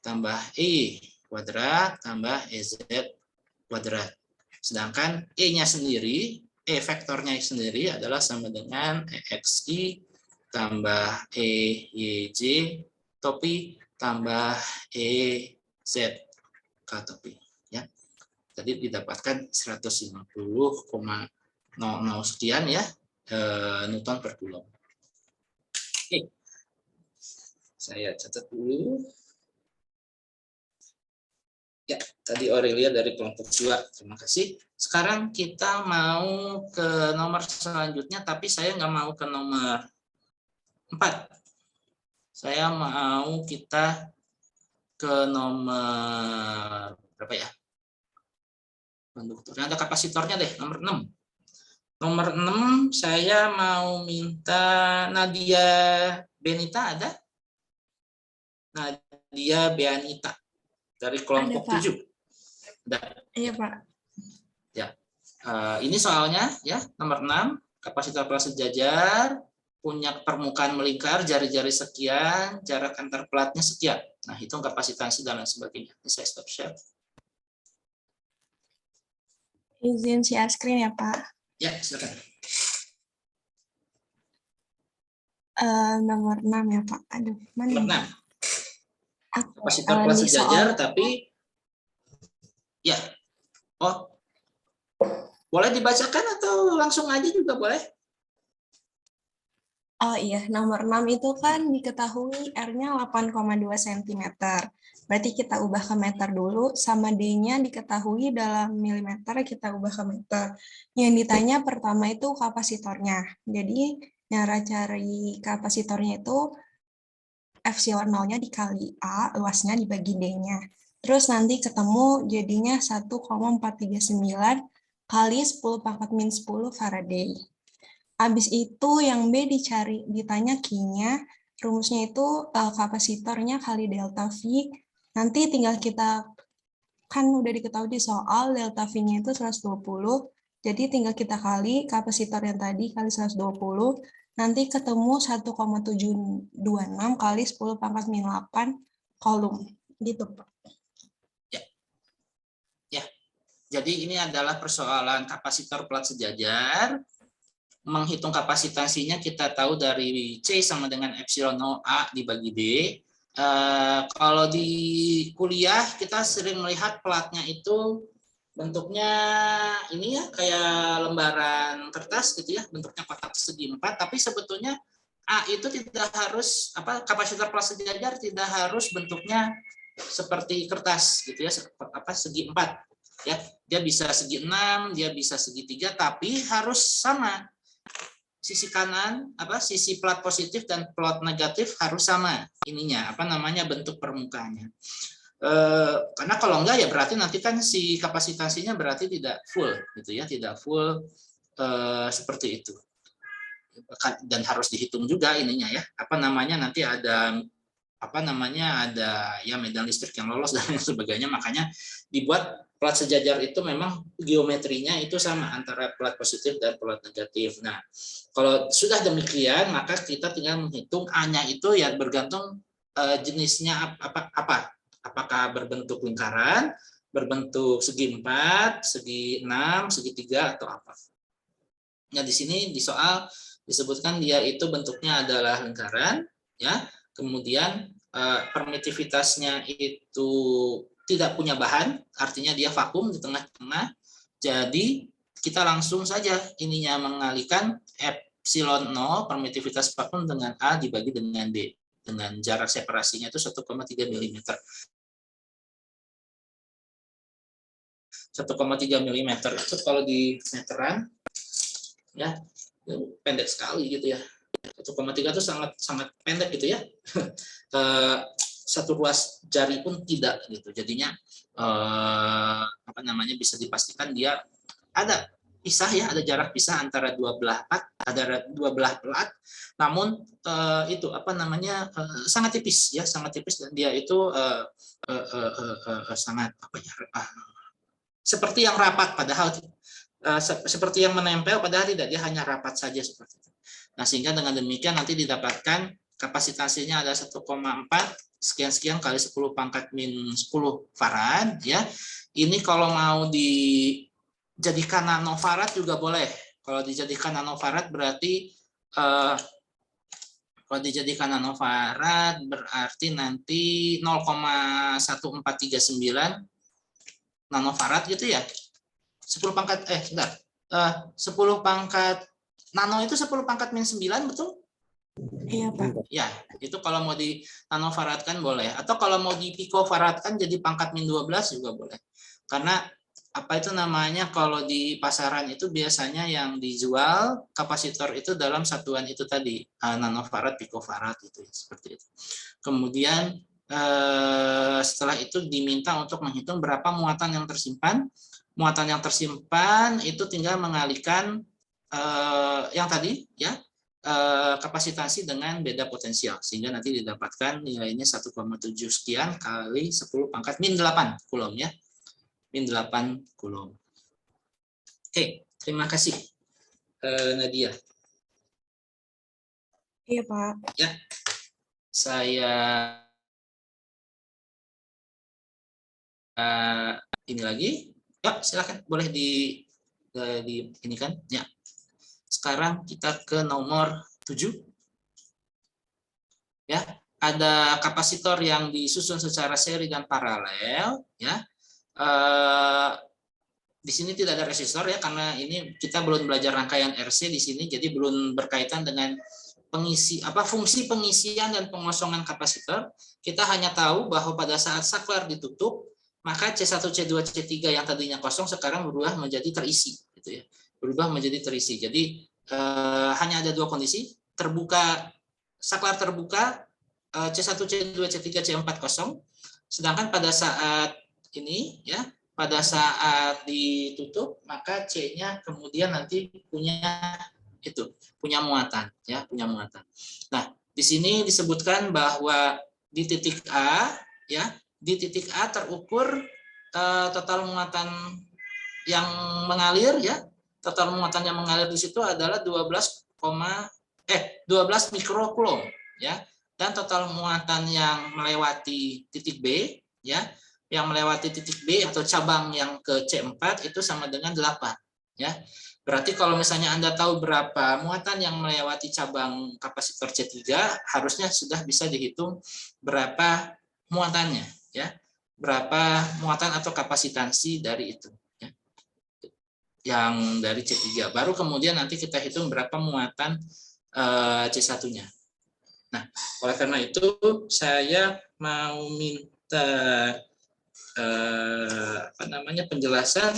tambah Y kuadrat tambah EZ kuadrat. Sedangkan E-nya sendiri, E vektornya sendiri adalah sama dengan EXI tambah EYJ topi tambah EZ K topi. Ya. Tadi didapatkan 150,00 sekian ya Newton per Coulomb. Oke. Saya catat dulu. Ya, tadi Aurelia dari kelompok 2. Terima kasih. Sekarang kita mau ke nomor selanjutnya, tapi saya nggak mau ke nomor 4. Saya mau kita ke nomor berapa ya? Konduktornya ada kapasitornya deh, nomor 6. Nomor 6 saya mau minta Nadia Benita ada? Nadia Beanita dari kelompok Ada, Pak. 7. Ada. Iya, Pak. Ya. Ini soalnya ya, nomor 6, kapasitor plat sejajar punya permukaan melingkar, jari-jari sekian, jarak antar platnya sekian. Nah, hitung kapasitansi dan lain sebagainya. Ini saya stop share. Izin share screen ya, Pak. Ya, silakan. Nomor 6 ya, Pak. Aduh, mana? Nomor ini? 6. Kapasitor plat Di sejajar, soal- tapi ya. Oh, boleh dibacakan atau langsung aja juga boleh? Oh iya, nomor 6 itu kan diketahui R-nya 8,2 cm. Berarti kita ubah ke meter dulu, sama D-nya diketahui dalam milimeter, kita ubah ke meter. Yang ditanya pertama itu kapasitornya. Jadi, cara cari kapasitornya itu epsilon 0-nya dikali A, luasnya dibagi D-nya. Terus nanti ketemu jadinya 1,439 kali 10 pangkat min 10 Faraday. Habis itu yang B ditanya Q-nya, rumusnya itu kapasitornya kali delta V. Nanti tinggal kita, kan udah diketahui di soal, delta V-nya itu 120. Jadi tinggal kita kali kapasitor yang tadi kali 120. Nanti ketemu 1,726 kali 10 pangkat min 8 Coulomb. Gitu, Pak. Ya. Jadi ini adalah persoalan kapasitor plat sejajar. Menghitung kapasitansinya kita tahu dari C sama dengan epsilon 0 A dibagi D. Kalau di kuliah kita sering melihat platnya itu bentuknya ini ya kayak lembaran kertas gitu ya, bentuknya kotak segi 4, tapi sebetulnya A itu tidak harus kapasitor plat sejajar tidak harus bentuknya seperti kertas gitu ya, segi 4 ya. Dia bisa segi 6, dia bisa segi 3, tapi harus sama. Sisi kanan sisi plat positif dan plat negatif harus sama ininya bentuk permukaannya. Karena kalau enggak ya berarti nanti kan si kapasitansinya berarti tidak full gitu ya, tidak full seperti itu. Dan harus dihitung juga ininya ya, nanti ada ada ya medan listrik yang lolos dan lain sebagainya, makanya dibuat plat sejajar itu memang geometrinya itu sama antara plat positif dan plat negatif. Nah, kalau sudah demikian maka kita tinggal menghitung A-nya itu ya bergantung jenisnya apakah berbentuk lingkaran, berbentuk segi 4, segi 6, segi 3 atau apa. Nah, di sini di soal disebutkan dia itu bentuknya adalah lingkaran ya. Kemudian permitivitasnya itu tidak punya bahan, artinya dia vakum di tengah-tengah. Jadi kita langsung saja ininya mengalihkan epsilon 0 permitivitas vakum dengan A dibagi dengan D, dengan jarak separasinya itu 1,3 mm. 1,3 mm itu kalau di meteran ya pendek sekali gitu ya. 1,3 itu sangat pendek gitu ya. satu ruas jari pun tidak gitu. Jadinya apa namanya bisa dipastikan dia ada pisah ya, ada jarak pisah antara dua belah plat, namun itu apa namanya sangat tipis ya, sangat tipis, dan dia itu sangat apa ya, seperti yang rapat padahal seperti yang menempel padahal tidak, dia hanya rapat saja seperti itu. Nah, sehingga dengan demikian nanti didapatkan kapasitasnya ada 1,4 sekian-sekian kali 10 pangkat min 10 farad ya. Ini kalau mau dijadikan nanofarad juga boleh. Kalau dijadikan nanofarad berarti nanti 0,1439 nanofarad gitu ya. 10 pangkat 10 pangkat nano itu 10 pangkat min 9, betul? Iya, Pak. Ya, itu kalau mau di nanofaradkan boleh. Atau kalau mau di pikofaradkan jadi pangkat min 12 juga boleh. Karena apa itu namanya, kalau di pasaran itu biasanya yang dijual kapasitor itu dalam satuan itu tadi, nanofarad, pikofarad itu seperti itu. Kemudian setelah itu diminta untuk menghitung berapa muatan yang tersimpan. Muatan yang tersimpan itu tinggal mengalihkan yang tadi ya, kapasitasi dengan beda potensial, sehingga nanti didapatkan nilainya 1,7 sekian kali 10 pangkat min 8 kulom ya, min 8 kulom. Oke, terima kasih Nadia. Iya, Pak. Ya, saya ini lagi. Ya, silakan, boleh di ini kan ya. Sekarang kita ke nomor 7. Ya, ada kapasitor yang disusun secara seri dan paralel ya. Di sini tidak ada resistor ya, karena ini kita belum belajar rangkaian RC di sini, jadi belum berkaitan dengan fungsi pengisian dan pengosongan kapasitor. Kita hanya tahu bahwa pada saat saklar ditutup, maka C1, C2, C3 yang tadinya kosong sekarang berubah menjadi terisi gitu ya. Berubah menjadi terisi. Jadi hanya ada dua kondisi, saklar terbuka, C1, C2, C3, C4 kosong. Sedangkan pada saat ini ya, pada saat ditutup, maka C-nya kemudian nanti punya muatan ya, punya muatan. Nah, di sini disebutkan bahwa di titik A ya, di titik A terukur total muatan yang mengalir ya. Total muatan yang mengalir di situ adalah 12 mikrokulom ya. Dan total muatan yang melewati titik B ya, yang melewati titik B atau cabang yang ke C4 itu sama dengan 8 ya. Berarti kalau misalnya Anda tahu berapa muatan yang melewati cabang kapasitor C3, harusnya sudah bisa dihitung berapa muatannya ya. Berapa muatan atau kapasitansi dari itu ya, yang dari C3. Baru kemudian nanti kita hitung berapa muatan C1-nya. Nah, oleh karena itu saya mau minta penjelasan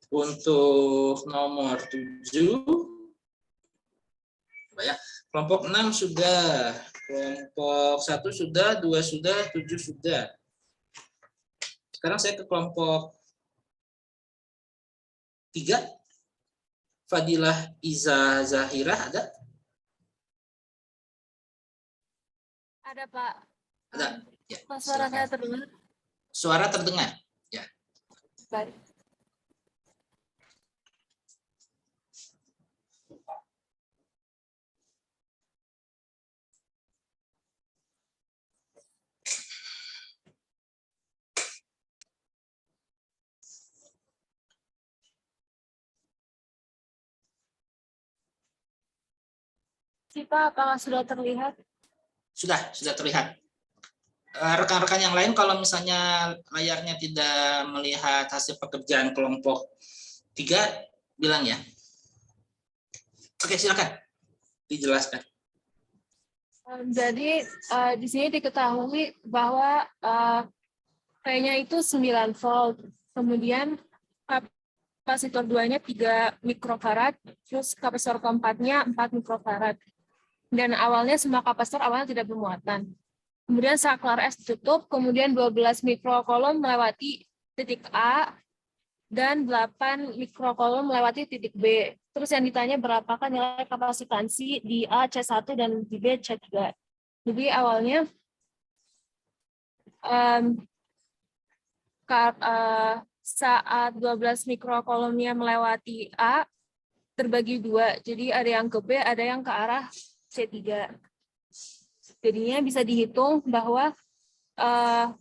untuk nomor 7. Ya, kelompok 6 sudah, kelompok 1 sudah, 2 sudah, 7 sudah. Sekarang saya ke kelompok 3. Fadilah Iza Zahirah ada? Ada, Pak. Ada. Ya, Suara saya terdengar? Suara terdengar. Ya. Baik. Pak, apakah sudah terlihat? Sudah terlihat. Rekan-rekan yang lain kalau misalnya layarnya tidak melihat hasil pekerjaan kelompok 3, bilang ya. Oke, silakan dijelaskan. Jadi di sini diketahui bahwa P-nya itu 9 volt, kemudian kapasitor 2-nya 3 mikrofarad, terus kapasitor keempatnya 4 mikrofarad. Dan awalnya semua kapasitor awalnya tidak bermuatan. kemudian saklar S ditutup, kemudian 12 mikrokolom melewati titik A, dan 8 mikrokolom melewati titik B. Terus yang ditanya berapakah nilai kapasitansi di A C1 dan di B C3. Jadi awalnya saat 12 mikrokolomnya melewati A, terbagi 2. Jadi ada yang ke B, ada yang ke arah C3. Jadinya bisa dihitung bahwa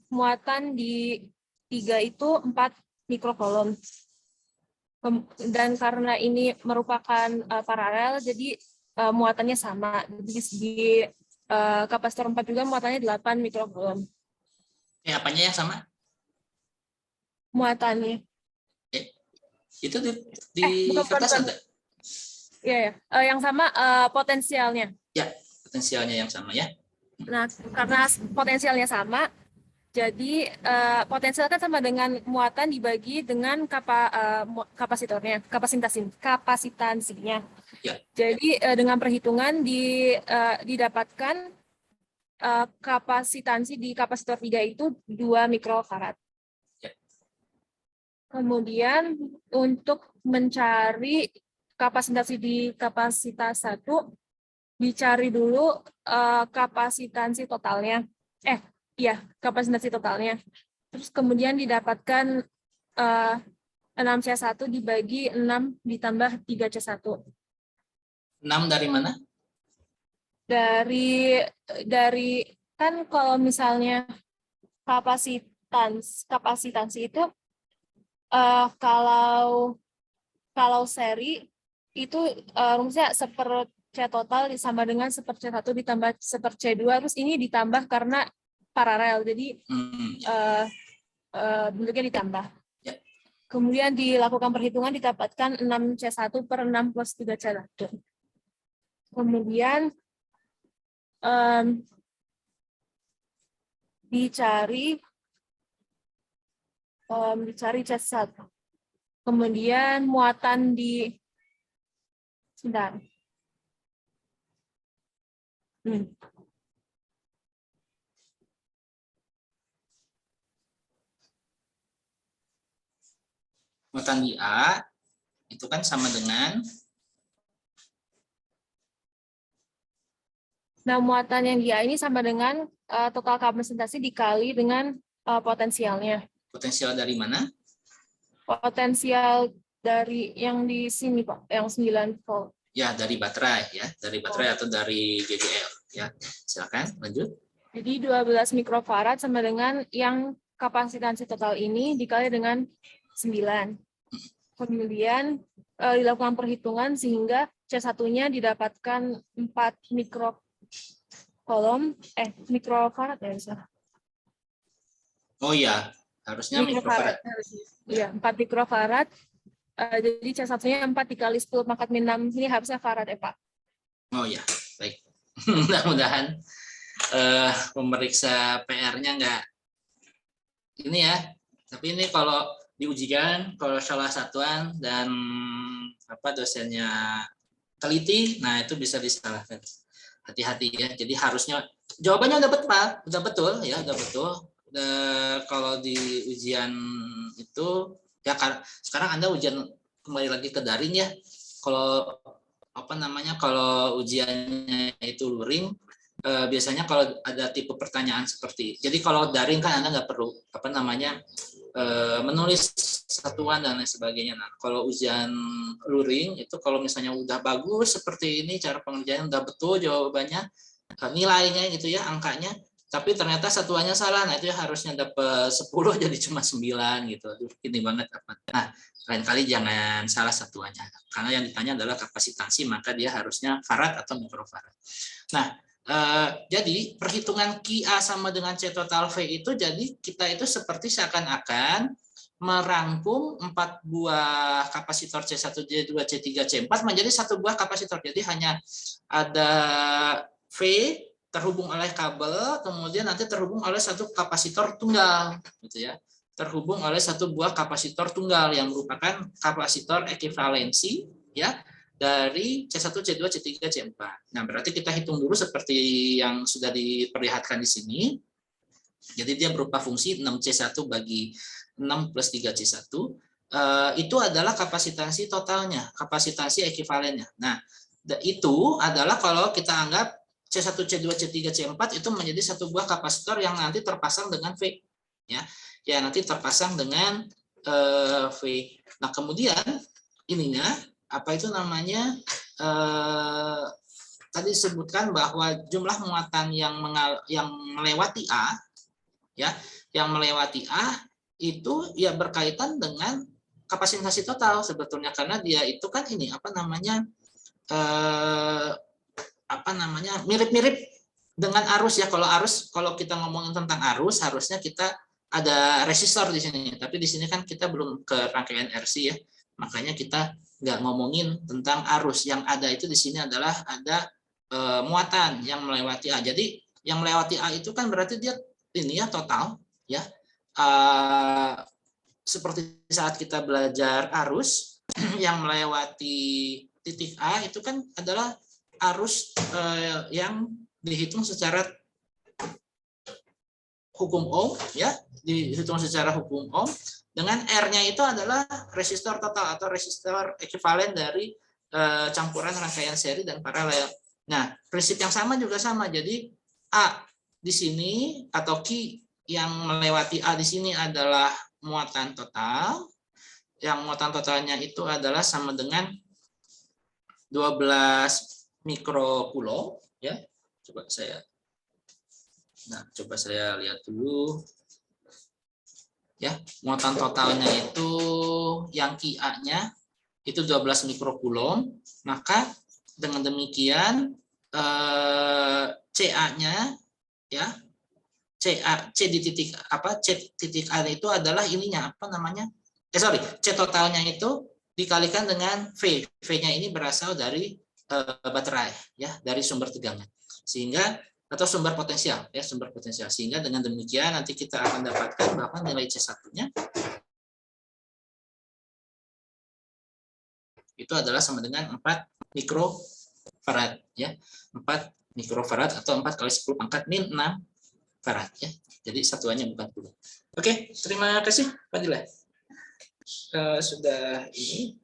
muatan di 3 itu 4 mikrokolom. Dan karena ini merupakan paralel, jadi muatannya sama. Di kapasitor 4 juga muatannya 8 mikrokolom. Apanya yang sama? Muatannya. Itu di bukan. kertas ada? Iya, yang sama potensialnya. Ya, potensialnya yang sama ya. Nah, karena potensialnya sama, jadi potensial kan sama dengan muatan dibagi dengan kapasitornya, kapasitansinya. Ya. Jadi dengan perhitungan didapatkan kapasitansi di kapasitor 3 itu 2 mikrofarad. Ya. Kemudian untuk mencari kapasitansi di kapasitas 1, dicari dulu kapasitansi totalnya. Iya, kapasitansi totalnya. Terus kemudian didapatkan 6C1 dibagi 6 ditambah 3C1. 6 dari mana? Dari kan kalau misalnya kapasitansi itu kalau seri itu rumusnya 1/C total sama dengan 1/C1 ditambah 1/C2, terus ini ditambah karena paralel, jadi bentuknya ditambah. Ya. Kemudian dilakukan perhitungan, didapatkan 6C1 per 6 plus 3C1. Kemudian dicari C1. Kemudian muatan di sebentar. Muatan di A itu kan sama dengan, nah muatan yang di A ini sama dengan total kapasitansi dikali dengan potensialnya. potensial dari mana? Potensial dari yang di sini Pak, yang 9 volt. Ya, dari baterai ya, dari baterai atau dari GDL ya. Silakan lanjut. Jadi 12 mikrofarad sama dengan yang kapasitansi total ini dikali dengan 9. Kemudian dilakukan perhitungan sehingga C1-nya didapatkan 4 mikrofarad ya, salah. Oh ya, harusnya mikrofarad. Iya, 4 mikrofarad. Jadi C1-nya 4 dikali 10 pangkat min 6, ini harusnya farad ya Pak. Oh ya, baik. Mudah-mudahan pemeriksa PR-nya enggak ini ya. Tapi ini kalau diujikan, kalau salah satuan dan dosennya teliti, nah itu bisa disalahkan. Hati-hati ya. Jadi harusnya jawabannya udah betul ya, udah betul. Kalau di ujian itu ya, sekarang Anda ujian kembali lagi ke daring ya. Kalau kalau ujiannya itu luring, biasanya kalau ada tipe pertanyaan seperti, jadi kalau daring kan Anda nggak perlu menulis satuan dan lain sebagainya. Nah, kalau ujian luring itu kalau misalnya udah bagus seperti ini, cara pengerjaannya udah betul jawabannya, nilainya gitu ya, angkanya, tapi ternyata satuannya salah, nah itu ya harusnya dapat 10 jadi cuma 9 gitu. Aduh, ini banget apa. Nah, lain kali jangan salah satuannya. Karena yang ditanya adalah kapasitansi, maka dia harusnya farad atau mikrofarad. Nah, jadi perhitungan QA sama dengan C total V itu, jadi kita itu seperti seakan-akan merangkum 4 buah kapasitor C1, C2, C3, C4 menjadi 1 buah kapasitor. Jadi hanya ada V terhubung oleh kabel, kemudian nanti terhubung oleh 1 kapasitor tunggal, gitu ya. Terhubung oleh 1 buah kapasitor tunggal yang merupakan kapasitor ekivalensi, ya. dari C1, C2, C3, C4. Nah, berarti kita hitung dulu seperti yang sudah diperlihatkan di sini. Jadi dia berupa fungsi 6C1 bagi 6 plus 3C1. Itu adalah kapasitansi totalnya, kapasitansi ekivalennya. Nah, itu adalah kalau kita anggap C1, C2, C3, C4 itu menjadi satu buah kapasitor yang nanti terpasang dengan V. Ya nanti terpasang dengan V. Nah, kemudian ininya, apa itu namanya, tadi disebutkan bahwa jumlah muatan yang melewati A, ya, yang melewati A itu ya berkaitan dengan kapasitansi total sebetulnya, karena dia itu kan ini apa namanya mirip-mirip dengan arus ya. Kalau kita ngomongin tentang arus, harusnya kita ada resistor di sini, tapi di sini kan kita belum ke rangkaian RC ya, makanya kita nggak ngomongin tentang arus. Yang ada itu di sini adalah ada muatan yang melewati A. Jadi yang melewati A itu kan berarti dia ini ya total ya. Seperti saat kita belajar arus yang melewati titik A itu kan adalah arus yang dihitung secara hukum Ohm ya, dihitung secara hukum Ohm, dengan R-nya itu adalah resistor total atau resistor ekivalen dari campuran rangkaian seri dan paralel. Nah, prinsip yang sama juga sama. Jadi A di sini atau Q yang melewati A di sini adalah muatan total. Yang muatan totalnya itu adalah sama dengan 12 mikrocoulomb ya. Coba saya lihat dulu. Ya, muatan totalnya itu yang QA-nya itu 12 mikrocoulomb, maka dengan demikian CA-nya ya, C di titik apa, C titik A itu adalah ininya apa namanya? C totalnya itu dikalikan dengan V. V-nya ini berasal dari baterai ya, dari sumber tegangan. Sehingga atau sumber potensial ya, sumber potensial. Sehingga dengan demikian nanti kita akan dapatkan bahwa nilai C1-nya itu adalah sama dengan 4 mikrofarad ya. 4 mikrofarad atau 4 kali 10 pangkat min 6 farad ya. Jadi satuannya 40. Oke, terima kasih Pak Dila. Sudah ini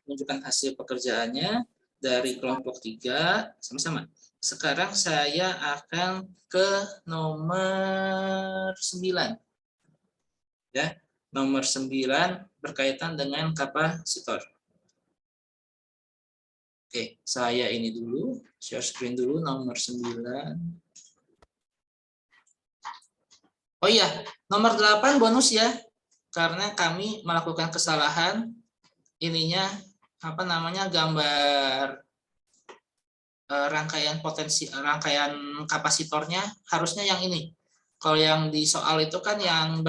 menunjukkan hasil pekerjaannya dari kelompok 3 sama-sama. Sekarang saya akan ke nomor 9. Ya, nomor 9 berkaitan dengan kapasitor. Oke, saya ini dulu, share screen dulu nomor 9. Oh iya, nomor 8 bonus ya. Karena kami melakukan kesalahan ininya apa namanya, gambar rangkaian kapasitornya harusnya yang ini. Kalau yang di soal itu kan yang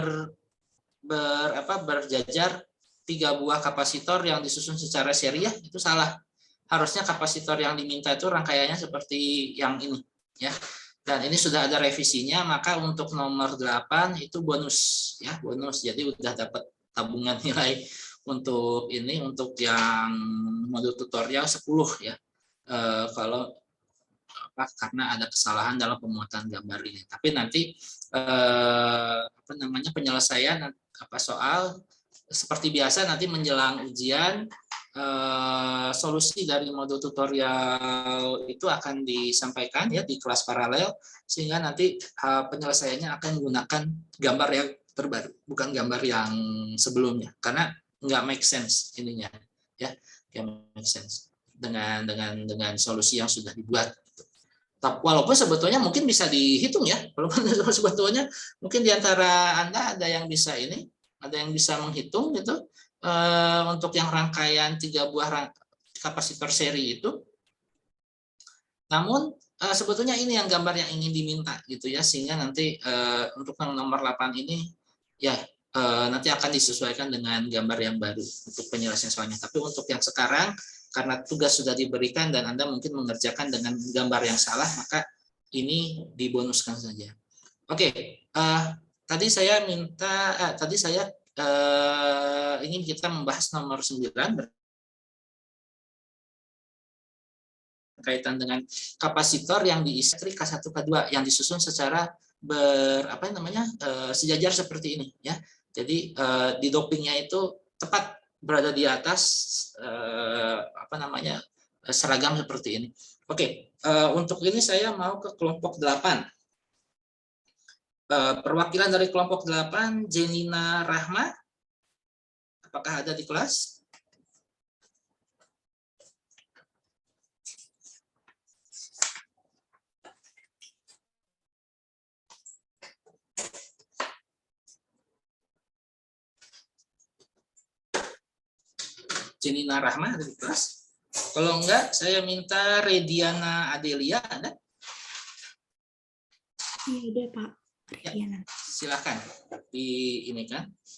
berjajar 3 buah kapasitor yang disusun secara seri ya, itu salah. Harusnya kapasitor yang diminta itu rangkaiannya seperti yang ini ya. Dan ini sudah ada revisinya, maka untuk nomor 8 itu bonus ya, bonus. Jadi udah dapat tabungan nilai untuk ini, untuk yang modul tutorial 10 ya. Kalau karena ada kesalahan dalam pemuatan gambar ini. Tapi nanti penyelesaian soal seperti biasa nanti menjelang ujian, solusi dari modul tutorial itu akan disampaikan ya di kelas paralel, sehingga nanti penyelesaiannya akan menggunakan gambar yang terbaru, bukan gambar yang sebelumnya, karena nggak make sense ininya ya, nggak make sense dengan solusi yang sudah dibuat. Walaupun sebetulnya mungkin bisa dihitung ya, walaupun sebetulnya mungkin diantara Anda ada yang bisa ini, ada yang bisa menghitung gitu untuk yang rangkaian 3 buah kapasitor seri itu. Namun sebetulnya ini yang gambar yang ingin diminta gitu ya, sehingga nanti untuk yang nomor 8 ini ya nanti akan disesuaikan dengan gambar yang baru untuk penyelesaian soalnya. Tapi untuk yang sekarang, karena tugas sudah diberikan dan Anda mungkin mengerjakan dengan gambar yang salah, maka ini dibonuskan saja. Oke, tadi saya ingin kita membahas nomor 9 berkaitan dengan kapasitor yang diisi K1 K2 yang disusun secara sejajar seperti ini ya. Jadi di dopingnya itu tepat berada di atas seragam seperti ini. Oke, untuk ini saya mau ke kelompok 8. Perwakilan dari kelompok 8, Jenina Rahma. Apakah ada di kelas? Jenina Rahma ada di kelas? Kalau enggak, saya minta Rediana Adelia, ada? Iya, ada Pak. Rediana. Silakan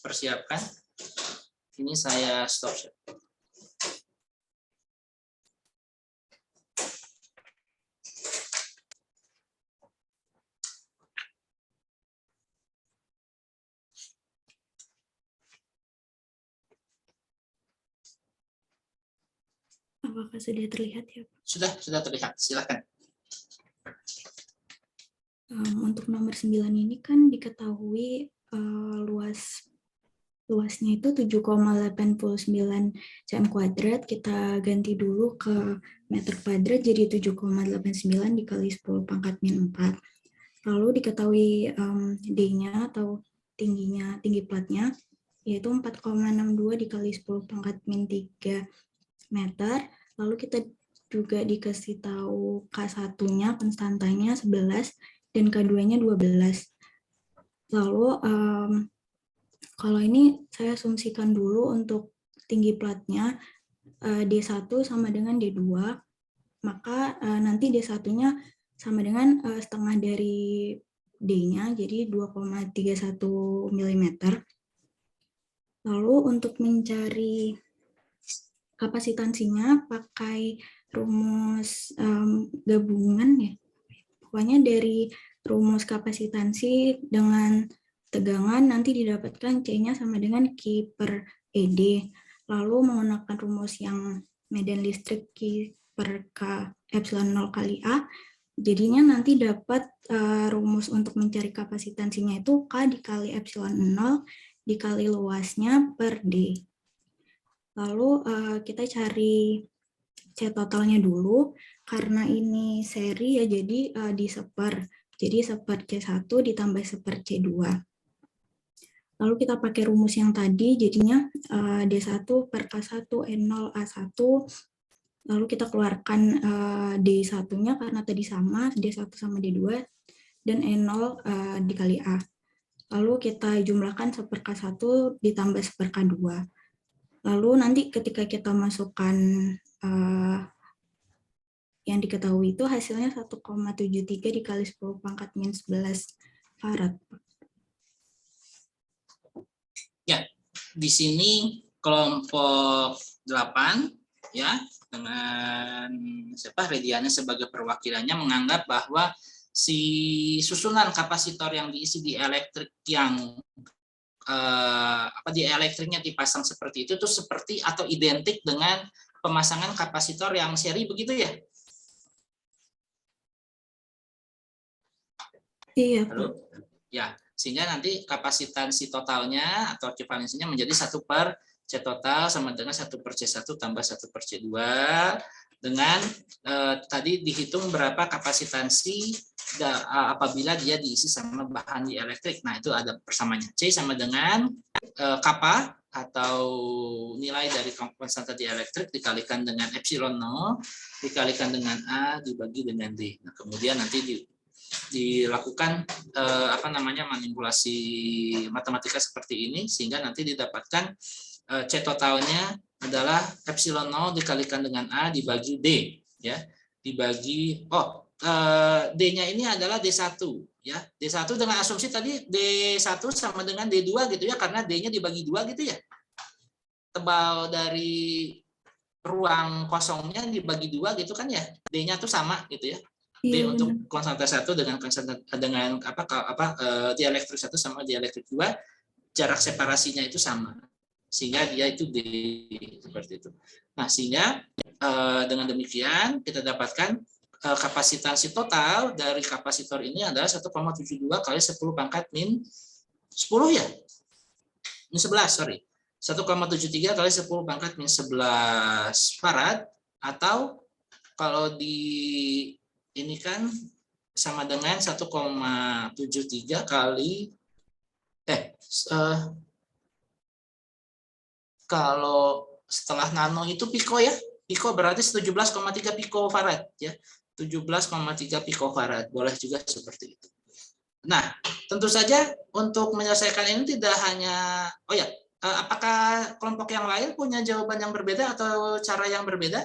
persiapkan. Ini saya stop share. Apakah sudah terlihat ya Pak? Sudah terlihat, silakan. Untuk nomor 9 ini kan diketahui luasnya itu 7,89 cm². Kita ganti dulu ke meter kuadrat jadi 7,89 dikali 10⁻⁴. Lalu diketahui D-nya atau tinggi platnya yaitu 4,62 dikali 10⁻⁻³ meter. Lalu kita juga dikasih tahu K1-nya konstantanya 11 dan K2-nya 12. Lalu kalau ini saya asumsikan dulu untuk tinggi platnya D1 sama dengan D2, maka nanti D1-nya sama dengan setengah dari D-nya, jadi 2,31 mm. Lalu untuk mencari kapasitansinya pakai rumus gabungan ya. Pokoknya dari rumus kapasitansi dengan tegangan nanti didapatkan C-nya sama dengan Q/ED. Lalu menggunakan rumus yang medan listrik Q/K epsilon 0 kali A. Jadinya nanti dapat rumus untuk mencari kapasitansinya itu K dikali epsilon 0 dikali luasnya per D. Lalu kita cari C totalnya dulu, karena ini seri ya jadi diseper. Jadi seper C1 ditambah seper C2. Lalu kita pakai rumus yang tadi, jadinya D1 per K1 N0 A1. Lalu kita keluarkan D1-nya karena tadi sama, D1 sama D2, dan N0 dikali A. Lalu kita jumlahkan seper K1 ditambah seper K2. Lalu nanti ketika kita masukkan yang diketahui itu hasilnya 1,73 dikali 10⁻⁻11 farad. Ya, di sini kelompok 8 ya dengan Rediana sebagai perwakilannya menganggap bahwa si susunan kapasitor yang diisi di elektrik yang di elektriknya dipasang seperti itu seperti atau identik dengan pemasangan kapasitor yang seri begitu ya? Iya. Halo? Ya, sehingga nanti kapasitansi totalnya atau ekivalensinya menjadi 1 per C total sama dengan 1 per C1 tambah 1 per C2 dengan tadi dihitung berapa kapasitansi apabila dia diisi sama bahan dielektrik. Nah, itu ada persamanya. C sama dengan kappa atau nilai dari konstanta dielektrik dikalikan dengan epsilon 0 dikalikan dengan A dibagi dengan D. Nah, kemudian nanti dilakukan manipulasi matematika seperti ini sehingga nanti didapatkan C totalnya adalah epsilon 0 dikalikan dengan A dibagi D ya, dibagi D-nya ini adalah D1 ya. D1 dengan asumsi tadi D1 sama dengan D2 gitu ya, karena D-nya dibagi 2 gitu ya. Tebal dari ruang kosongnya dibagi 2 gitu kan ya. D-nya tuh sama gitu ya. D untuk konstanta 1 dengan dielektrik 1 sama dielektrik 2, jarak separasinya itu sama. sehingga dia itu D seperti itu. Nah, sehingga dengan demikian kita dapatkan kapasitansi total dari kapasitor ini adalah 1,72 kali 10 pangkat min 10 ya. Min 11, sorry. 1,73 kali 10 pangkat min 11 farad, atau kalau di ini kan sama dengan 1,73 kali kalau setelah nano itu piko ya. Piko berarti 17,3 pikofarad ya. 17,3 pikofarad. Boleh juga seperti itu. Nah, tentu saja untuk menyelesaikan ini tidak hanya apakah kelompok yang lain punya jawaban yang berbeda atau cara yang berbeda?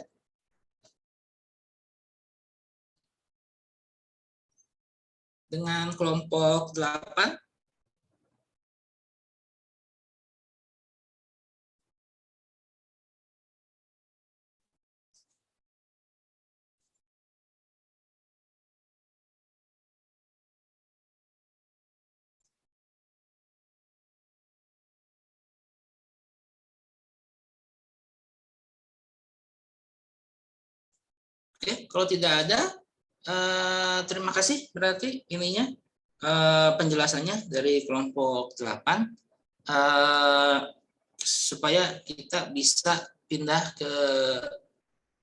Dengan kelompok 8? Oke, kalau tidak ada, terima kasih berarti ininya penjelasannya dari kelompok 8 supaya kita bisa pindah ke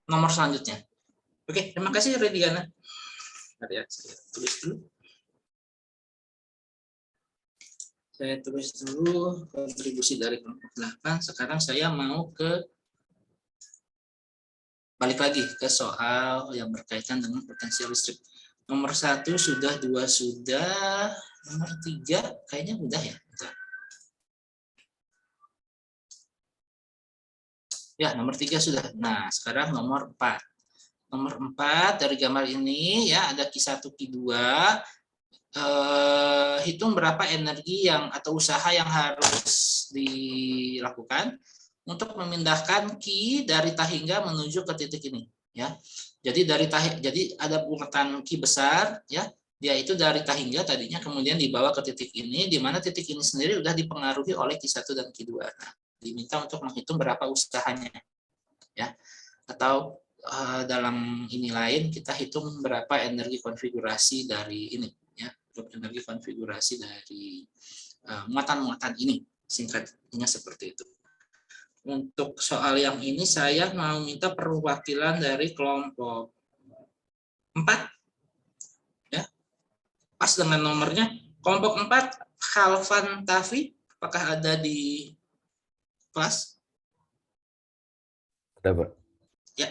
nomor selanjutnya. Oke, terima kasih Rediana. Saya tulis dulu. Saya tulis dulu kontribusi dari kelompok 8. Sekarang saya mau balik lagi ke soal yang berkaitan dengan potensial listrik. Nomor 1 sudah, 2 sudah, nomor 3 kayaknya udah ya. Ya, nomor 3 sudah. Nah, sekarang nomor 4. Nomor 4 dari gambar ini ya ada Q1, Q2. Hitung berapa energi atau usaha yang harus dilakukan untuk memindahkan Q dari Tahingga menuju ke titik ini ya. Jadi jadi ada bungetan Q besar ya, dia itu dari Tahingga tadinya kemudian dibawa ke titik ini, di mana titik ini sendiri sudah dipengaruhi oleh Q1 dan Q2. Nah, diminta untuk menghitung berapa usahanya ya. Atau dalam ini lain kita hitung berapa energi konfigurasi dari ini ya, energi konfigurasi dari muatan-muatan ini, singkatnya seperti itu. Untuk soal yang ini saya mau minta perwakilan dari kelompok 4 ya. Pas dengan nomornya kelompok 4 Khalfan Tafi, apakah ada di kelas? Ada, Pak. Ya.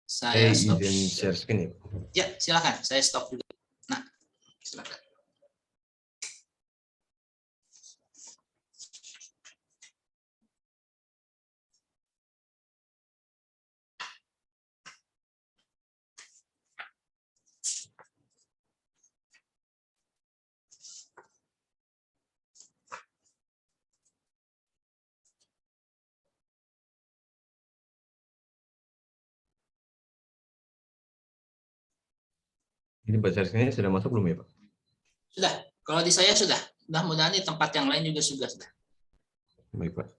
Saya stop. Izin share screen ya. Ya, silakan. Saya stop juga. Nah, silakan. Ini Pak share screen sudah masuk belum ya, Pak? Sudah. Kalau di saya sudah. Mudah-mudahan di tempat yang lain juga sudah. Baik, Pak.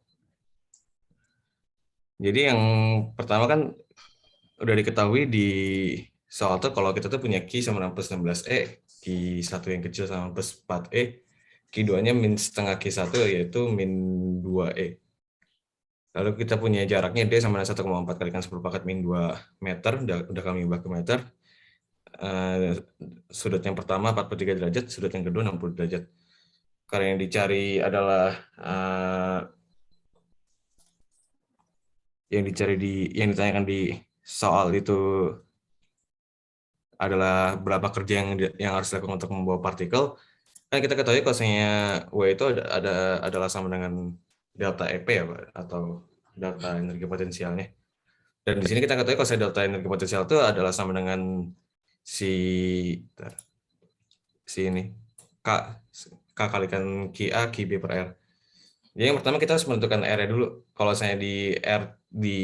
Jadi yang pertama kan udah diketahui di soal tuh kalau kita tuh punya Q sama dengan plus 16E, Q1 yang kecil sama plus 4E, Q2-nya min setengah Q1 yaitu min 2E. Lalu kita punya jaraknya D sama dengan 1,4 kalikan 10 pangkat min 2 meter, udah kami ubah ke meter. Sudut yang pertama 43 derajat, sudut yang kedua 60 derajat. Karena yang dicari adalah yang ditanyakan di soal itu adalah berapa kerja yang harus dilakukan untuk membawa partikel. Kan kita ketahui kalau misalnya W itu adalah sama dengan delta EP ya, Pak, atau delta energi potensialnya. Dan di sini kita ketahui kalau delta energi potensial itu adalah sama dengan ini K kalikan QA QB per R. Jadi yang pertama kita harus menentukan R-nya dulu. Kalau saya di R di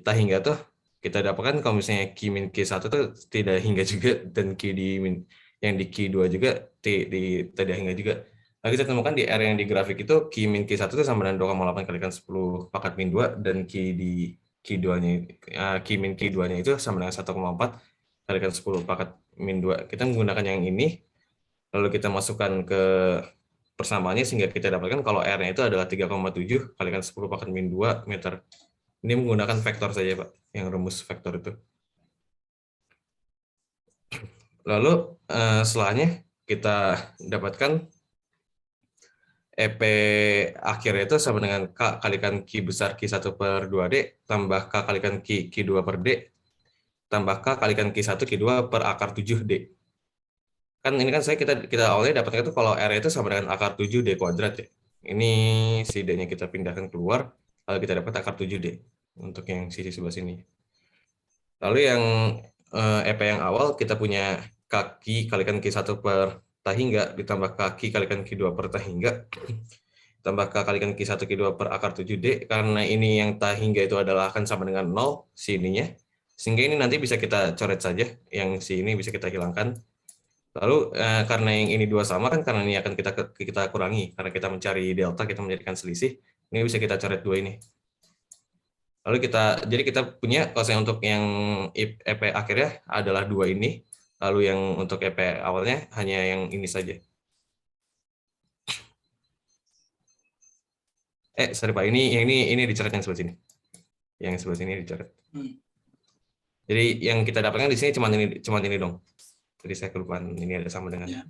Tahingga tuh kita dapatkan kalau misalnya Q min Q1 itu tidak hingga juga, dan yang di Q2 juga tidak hingga juga. Lalu kita temukan di R yang di grafik itu Q min Q1 itu sama dengan 2,8 kalikan 10 pangkat min 2, dan Q di Q2-nya, Q min Q2-nya itu sama dengan 1,4 kalikan 10 pangkat min 2. Kita menggunakan yang ini, lalu kita masukkan ke persamaannya sehingga kita dapatkan kalau R-nya itu adalah 3,7 kalikan 10 pangkat min 2 meter. Ini menggunakan vektor saja, Pak, yang rumus vektor itu. Lalu setelahnya kita dapatkan EP akhirnya itu sama dengan K kalikan Q besar Q1 per 2D tambah K kalikan Q2 per D tambah K kalikan Q1 Q2 per akar 7D. Kan ini kan kita awalnya dapatkan itu kalau R itu sama dengan akar 7D kuadrat ya. Ini si D-nya kita pindahkan keluar, lalu kita dapat akar 7D untuk yang sisi sebelah sini. Lalu yang EP yang awal kita punya kaki kalikan Q1 per tahingga ditambah kaki kalikan Q2 per tahingga tambah K kalikan Q1 Q2 per akar 7D, karena ini yang tahingga itu adalah akan sama dengan 0 si ininya, sehingga ini nanti bisa kita coret saja, yang si ini bisa kita hilangkan. Lalu karena yang ini dua sama kan, karena ini akan kita kurangi, karena kita mencari delta, kita menjadikan selisih, ini bisa kita coret dua ini. Lalu jadi kita punya kalau saya untuk yang EP akhirnya adalah dua ini, lalu yang untuk EP awalnya hanya yang ini saja. Sorry Pak, ini dicoret yang sebelah sini. Yang sebelah sini dicoret. Jadi yang kita dapatkan di sini cuma ini dong. Jadi saya kelupaan ini ada sama dengan. Ya.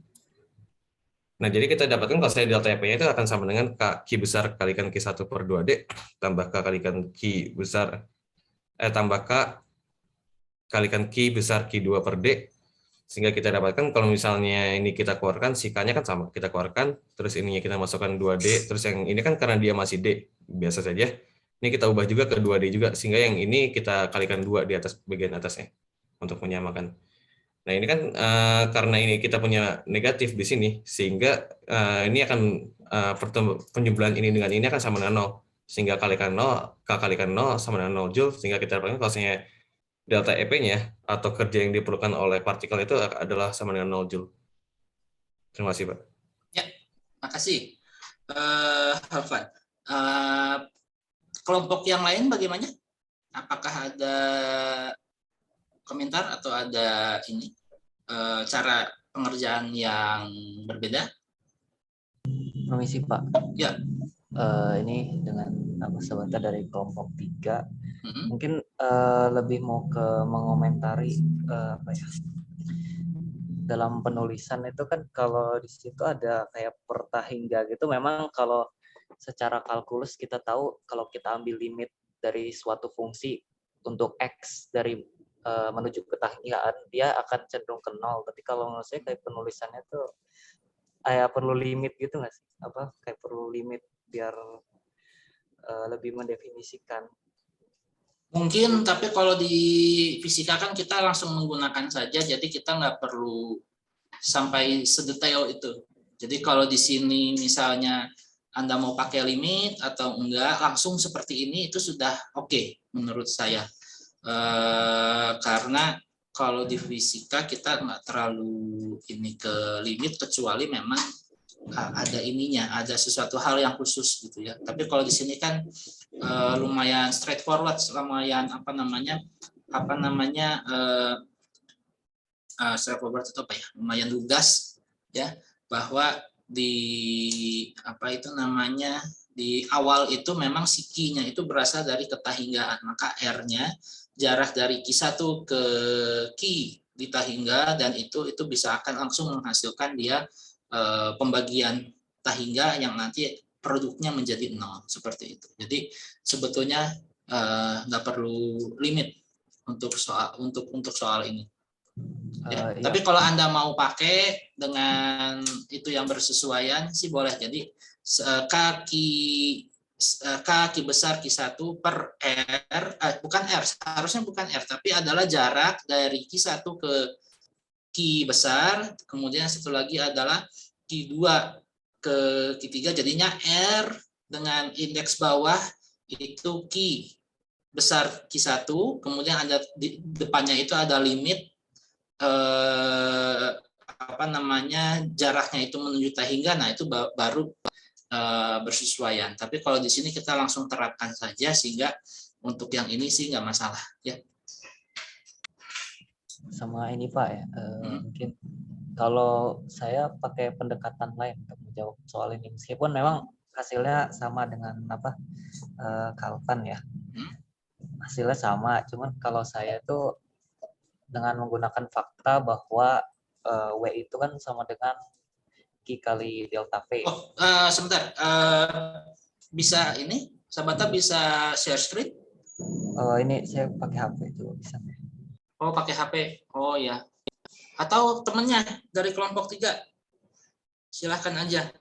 Nah, jadi kita dapatkan kalau saya delta EP-nya itu akan sama dengan Q besar kalikan Q1 per 2D tambah K kalikan Q besar tambah K kalikan Q besar Q2 per D, sehingga kita dapatkan kalau misalnya ini kita keluarkan, si K-nya kan sama, kita keluarkan, terus ininya kita masukkan 2D, terus yang ini kan karena dia masih D, biasa saja, ini kita ubah juga ke 2D juga, sehingga yang ini kita kalikan 2 di atas bagian atasnya, untuk menyamakan. Nah ini kan karena ini kita punya negatif di sini, sehingga ini akan penjumlahan ini dengan ini akan sama dengan 0, sehingga kalikan 0, K kalikan 0 sama dengan 0 Joule, sehingga kita dapatkan kalau misalnya delta EP-nya atau kerja yang diperlukan oleh partikel itu adalah sama dengan 0 Joule. Terima kasih, Pak. Ya, makasih. Halvan. Kelompok yang lain bagaimana? Apakah ada komentar atau ada ini cara pengerjaan yang berbeda? Permisi Pak. Ya. Ini dengan sebentar dari kelompok 3. Mungkin lebih mau ke mengomentari apa ya, dalam penulisan itu kan kalau di situ ada kayak per tahingga gitu, memang kalau secara kalkulus kita tahu kalau kita ambil limit dari suatu fungsi untuk X dari menuju ke tahinggaan, dia akan cenderung ke 0. Tapi kalau menurut saya kayak penulisannya tuh perlu limit gitu nggak sih? Kayak perlu limit biar lebih mendefinisikan. Mungkin, tapi kalau di fisika kan kita langsung menggunakan saja, jadi kita nggak perlu sampai sedetail itu. Jadi kalau di sini misalnya Anda mau pakai limit atau enggak, langsung seperti ini itu sudah oke menurut saya. Karena kalau di fisika kita nggak terlalu ini ke limit, kecuali memang ada ininya, ada sesuatu hal yang khusus gitu ya. Tapi kalau di sini kan lumayan straightforward, lumayan straightforward itu apa ya? Lumayan lugas ya, bahwa di di awal itu memang si Q-nya itu berasal dari ketahinggaan, maka R-nya jarak dari Q1 ke Q di tahingga, dan itu bisa akan langsung menghasilkan dia pembagian tahingga yang nanti produknya menjadi 0 seperti itu. Jadi sebetulnya nggak perlu limit untuk soal ini. Ya. Tapi kalau Anda mau pakai dengan itu yang bersesuaian sih boleh. Jadi K besar Q1 per R, bukan R, seharusnya bukan R, tapi adalah jarak dari Q1 ke Q besar, kemudian satu lagi adalah Q2 ke Q3, jadinya R dengan indeks bawah itu Q, besar Q1, kemudian ada di depannya itu ada limit jaraknya itu menuju tahingga, nah itu baru bersesuaian. Tapi kalau di sini kita langsung terapkan saja, sehingga untuk yang ini sih nggak masalah ya. Sama ini Pak ya, mungkin kalau saya pakai pendekatan lain untuk menjawab soal ini, meskipun memang hasilnya sama dengan Kalvan ya, hasilnya sama, cuman kalau saya itu dengan menggunakan fakta bahwa W itu kan sama dengan Q kali delta V. Oh, sebentar, bisa ini, Sabata bisa share screen? Ini saya pakai HP itu bisa. Oh, pakai HP. Oh ya. Atau temennya dari kelompok 3. Silahkan aja.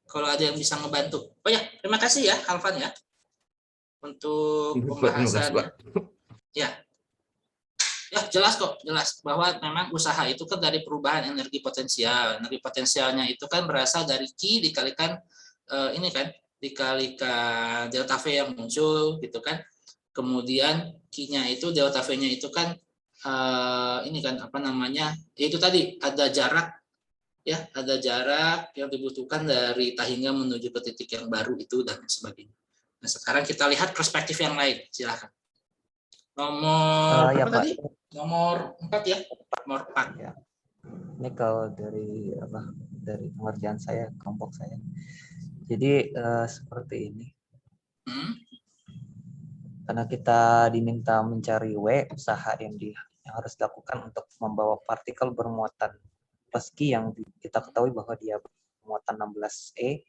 Kalau ada yang bisa ngebantu. Oh ya, terima kasih ya, Alvan ya. Untuk pembahasan. Ya. Ya, jelas kok, jelas bahwa memang usaha itu kan dari perubahan energi potensial. Energi potensialnya itu kan berasal dari Q dikalikan ini kan, dikalikan delta V yang muncul gitu kan. Kemudian Q-nya itu, delta V-nya itu kan ini kan itu tadi ada jarak ya, ada jarak yang dibutuhkan dari tahingga menuju ke titik yang baru itu dan sebagainya. Nah, sekarang kita lihat perspektif yang lain, silakan. Nomor ya, tadi? Pak. Nomor 4 ya. Nomor 4 ya. Ini kalau dari pengerjaan saya, kelompok saya. Jadi seperti ini. Karena kita diminta mencari W, usaha yang harus dilakukan untuk membawa partikel bermuatan plus Q yang kita ketahui bahwa dia bermuatan 16E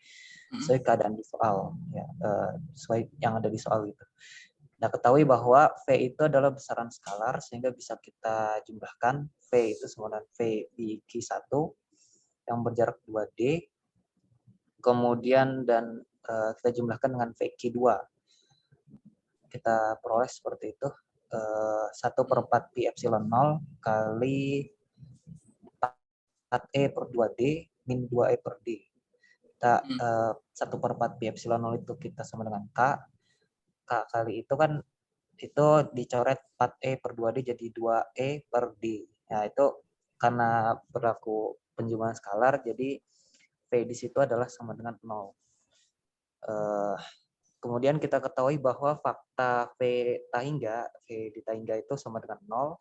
sesuai keadaan di soal, ya, sesuai yang ada di soal itu. Kita ketahui bahwa V itu adalah besaran skalar, sehingga bisa kita jumlahkan. V itu sama dengan V di Q1 yang berjarak 2D, kemudian dan kita jumlahkan dengan V Q2. Kita peroleh seperti itu, 1/4 pi epsilon 0 kali 4E per 2D min 2E per D. Kita 1/4 pi epsilon 0 itu kita sama dengan K kali itu kan, itu dicoret 4E per 2D jadi 2E per D. Nah, itu karena berlaku penjumlahan skalar, jadi V di situ adalah sama dengan 0. Kemudian kita ketahui bahwa fakta V di tahingga itu sama dengan 0,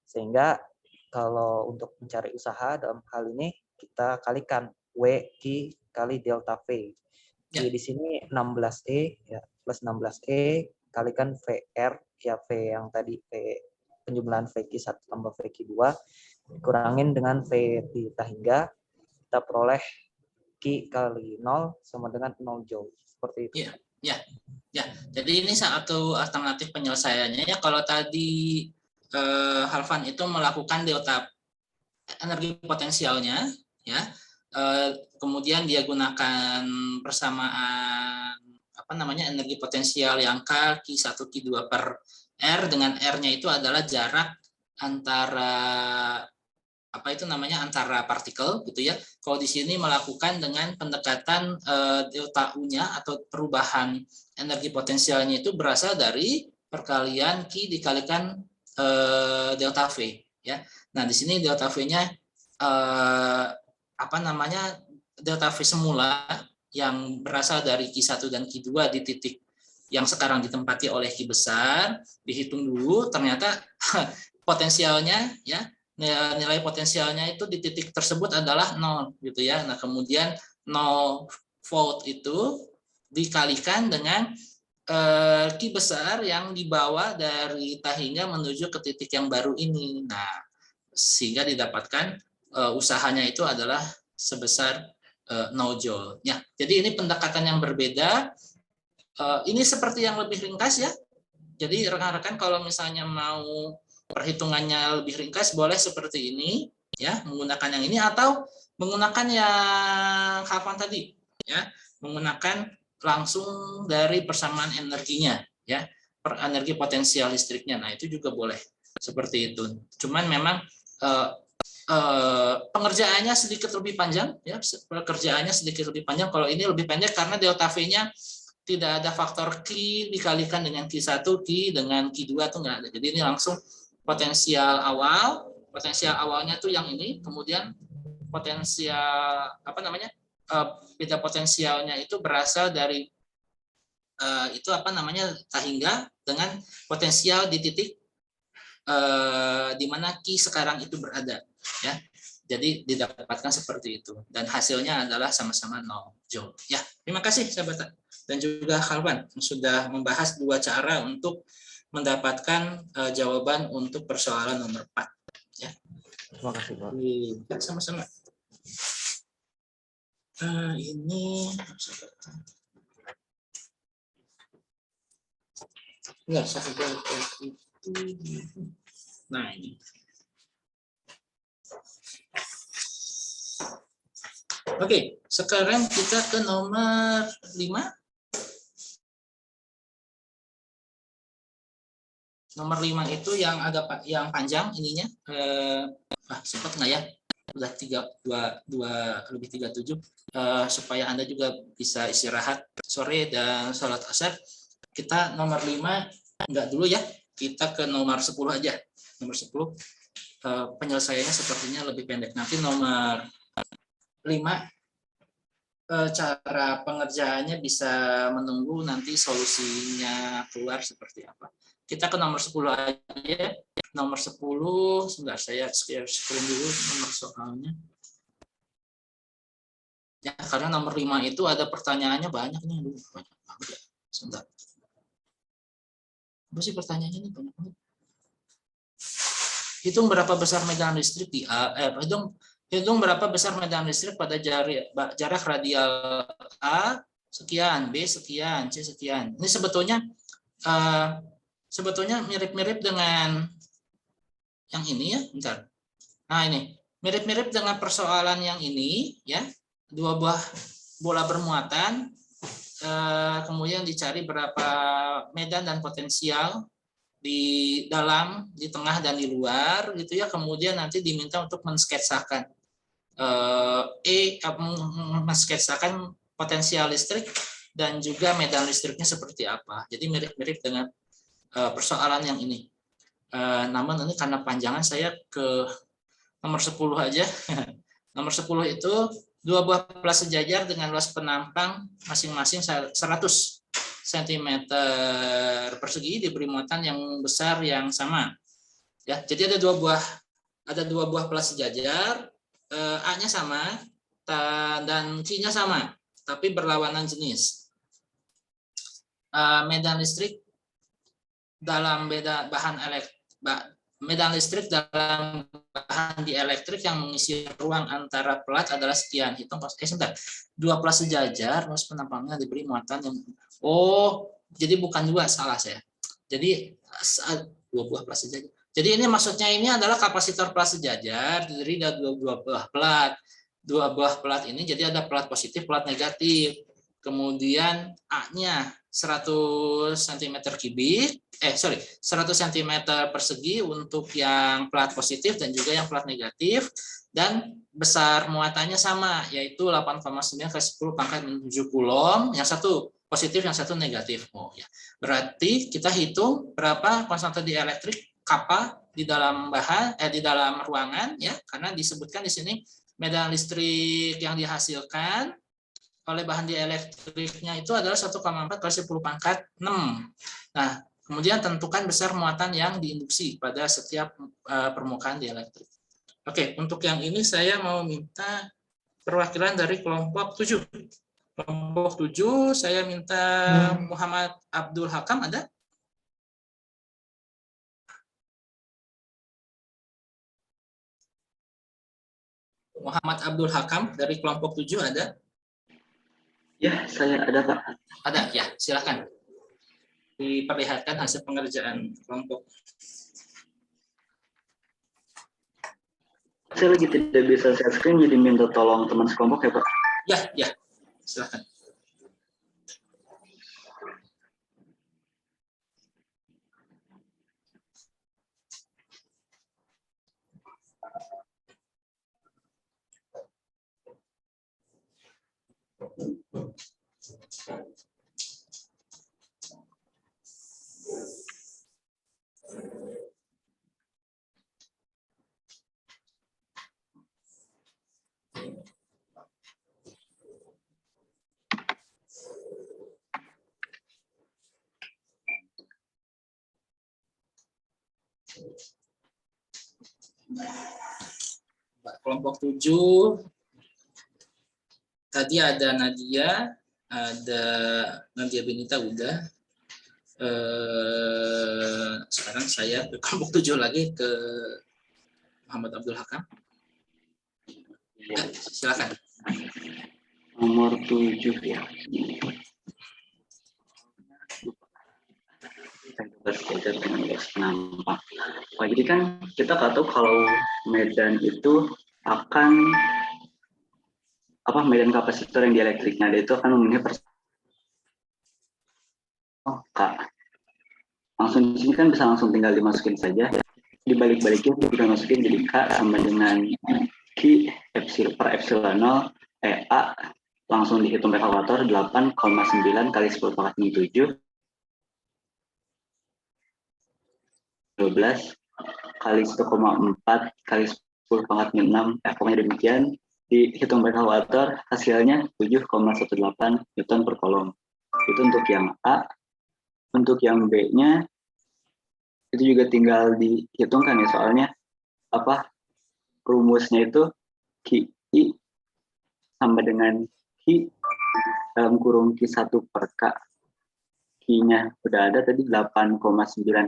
sehingga kalau untuk mencari usaha dalam hal ini kita kalikan W Q kali delta V. Q di sini 16E ya, plus 16E kalikan VR ya, V yang tadi V penjumlahan VQ1 tambah VQ2 dikurangin dengan V di tahingga, kita peroleh Q kali 0 sama dengan 0 joule. Seperti itu. Ya. Jadi ini satu alternatif penyelesaiannya ya. Kalau tadi Halvan itu melakukan delta energi potensialnya ya, kemudian dia gunakan persamaan energi potensial yang K Q1 Q2 per R, dengan R-nya itu adalah jarak antara antara partikel gitu ya. Kalau di sini melakukan dengan pendekatan delta U-nya atau perubahan energi potensialnya itu berasal dari perkalian Q dikalikan delta V ya. Nah, di sini delta V-nya delta V semula yang berasal dari Q1 dan Q2 di titik yang sekarang ditempati oleh Q besar, dihitung dulu, ternyata potensialnya ya, nilai potensialnya itu di titik tersebut adalah 0 gitu ya. Nah, kemudian 0 volt itu dikalikan dengan Q besar yang dibawa dari tahingga menuju ke titik yang baru ini. Nah, sehingga didapatkan usahanya itu adalah sebesar 0 joule. Ya, jadi ini pendekatan yang berbeda. Ini seperti yang lebih ringkas ya. Jadi rekan-rekan kalau misalnya mau perhitungannya lebih ringkas, boleh seperti ini ya, menggunakan yang ini atau menggunakan yang Halvan tadi ya, menggunakan langsung dari persamaan energinya ya, energi potensial listriknya. Nah, itu juga boleh seperti itu. Cuman memang pengerjaannya sedikit lebih panjang ya, kalau ini lebih pendek karena delta V-nya tidak ada faktor Q dikalikan dengan Q1, Q dengan Q2 tuh nggak ada. Jadi ini langsung potensial awalnya tuh yang ini, kemudian potensial apa namanya, beda potensialnya itu berasal dari itu apa namanya, sehingga dengan potensial di titik di mana Q sekarang itu berada, ya. Jadi didapatkan seperti itu dan hasilnya adalah sama-sama 0 joule. Ya, terima kasih sahabat dan juga Khalwan yang sudah membahas 2 cara untuk mendapatkan jawaban untuk persoalan nomor 4. Ya. Terima kasih, Pak. Ya, sama-sama. Ini enggak sahabat itu. Nah, ini. Oke, sekarang kita ke nomor 5. Nomor 5 itu yang agak panjang ininya. Sempat nggak ya? Udah 2:37. Supaya Anda juga bisa istirahat sore dan sholat asar. Kita nomor 5 enggak dulu ya. Kita ke nomor 10 aja. Nomor 10 penyelesaiannya sepertinya lebih pendek. Nanti nomor 5 cara pengerjaannya bisa menunggu nanti solusinya keluar seperti apa. Kita ke nomor 10 aja. Nomor 10, sebentar saya share screen dulu nomor soalnya. Ya, karena nomor 5 itu ada pertanyaannya banyak nih. Banyak banget ya. Sebentar. Apa sih pertanyaannya nih? Banyak banget. Hitung berapa besar medan listrik di hitung berapa besar medan listrik pada jarak radial A sekian, B sekian, C sekian. Ini sebetulnya mirip-mirip dengan yang ini ya, bentar. Nah, ini mirip-mirip dengan persoalan yang ini ya. 2 buah bola bermuatan, kemudian dicari berapa medan dan potensial di dalam, di tengah dan di luar gitu ya. Kemudian nanti diminta untuk mensketsakan mensketsakan potensial listrik dan juga medan listriknya seperti apa. Jadi mirip-mirip dengan persoalan yang ini. Namun ini karena panjangan saya ke nomor 10 aja. Nomor 10 itu 2 buah pelas sejajar dengan luas penampang masing-masing 100 cm persegi diberi muatan yang besar yang sama. Ya, jadi ada dua buah pelas sejajar, A-nya sama dan Q-nya sama, tapi berlawanan jenis. Medan listrik dalam medan listrik dalam bahan dielektrik yang mengisi ruang antara pelat adalah sekian. Hitung sebentar. 2 pelas sejajar, luas penampangnya diberi muatan yang jadi bukan 2, salah saya. Jadi 2 buah pelas sejajar. Jadi ini maksudnya ini adalah kapasitor pelas sejajar terdiri dari 2 buah pelat. 2 buah pelat ini jadi ada pelat positif, pelat negatif. Kemudian A-nya 100 cm3, 100 cm persegi untuk yang pelat positif dan juga yang pelat negatif, dan besar muatannya sama, yaitu 8,9 × 10⁻⁷ coulomb, yang satu positif, yang satu negatif. Ya. Berarti kita hitung berapa konstanta dielektrik kappa di dalam di dalam ruangan ya, karena disebutkan di sini medan listrik yang dihasilkan oleh bahan dielektriknya itu adalah 1,4 × 10⁻⁶. Nah, kemudian tentukan besar muatan yang diinduksi pada setiap permukaan dielektrik. Oke, untuk yang ini saya mau minta perwakilan dari kelompok 7. Kelompok 7 saya minta Muhammad Abdul Hakam, ada? Muhammad Abdul Hakam dari kelompok 7 ada? Ya, saya ada, Pak. Ada, ya, silakan. Diperlihatkan hasil pengerjaan kelompok. Saya lagi tidak bisa share screen, jadi minta tolong teman sekelompok ya, Pak. Ya, silakan. Kelompok 7 tadi ada Nadia, ada Nadia Benita udah. Sekarang saya ke kelompok 7 lagi ke Muhammad Abdul Hakam. Silakan. Nomor 7 ya. Nampak. Oh, jadi kan kita nggak tahu kalau medan itu akan medan kapasitor yang dielektriknya ada itu akan memenuhi Kak. Langsung di sini kan bisa langsung tinggal dimasukin saja. Dibalik-balikin kita masukin jadi K sama dengan Q per epsilon 0 A langsung dihitung kalkulator 8,9 kali 10 pangkat min 7 12 kali 1,4 kali 10 pangkat min 6 pokoknya demikian dihitung pakai kalkulator hasilnya 7,18 Newton per kolom. Itu untuk yang A. Untuk yang B-nya itu juga tinggal dihitungkan ya, soalnya rumusnya itu QI sama dengan Q dalam kurung Q1 per K. Q-nya udah ada tadi 8,9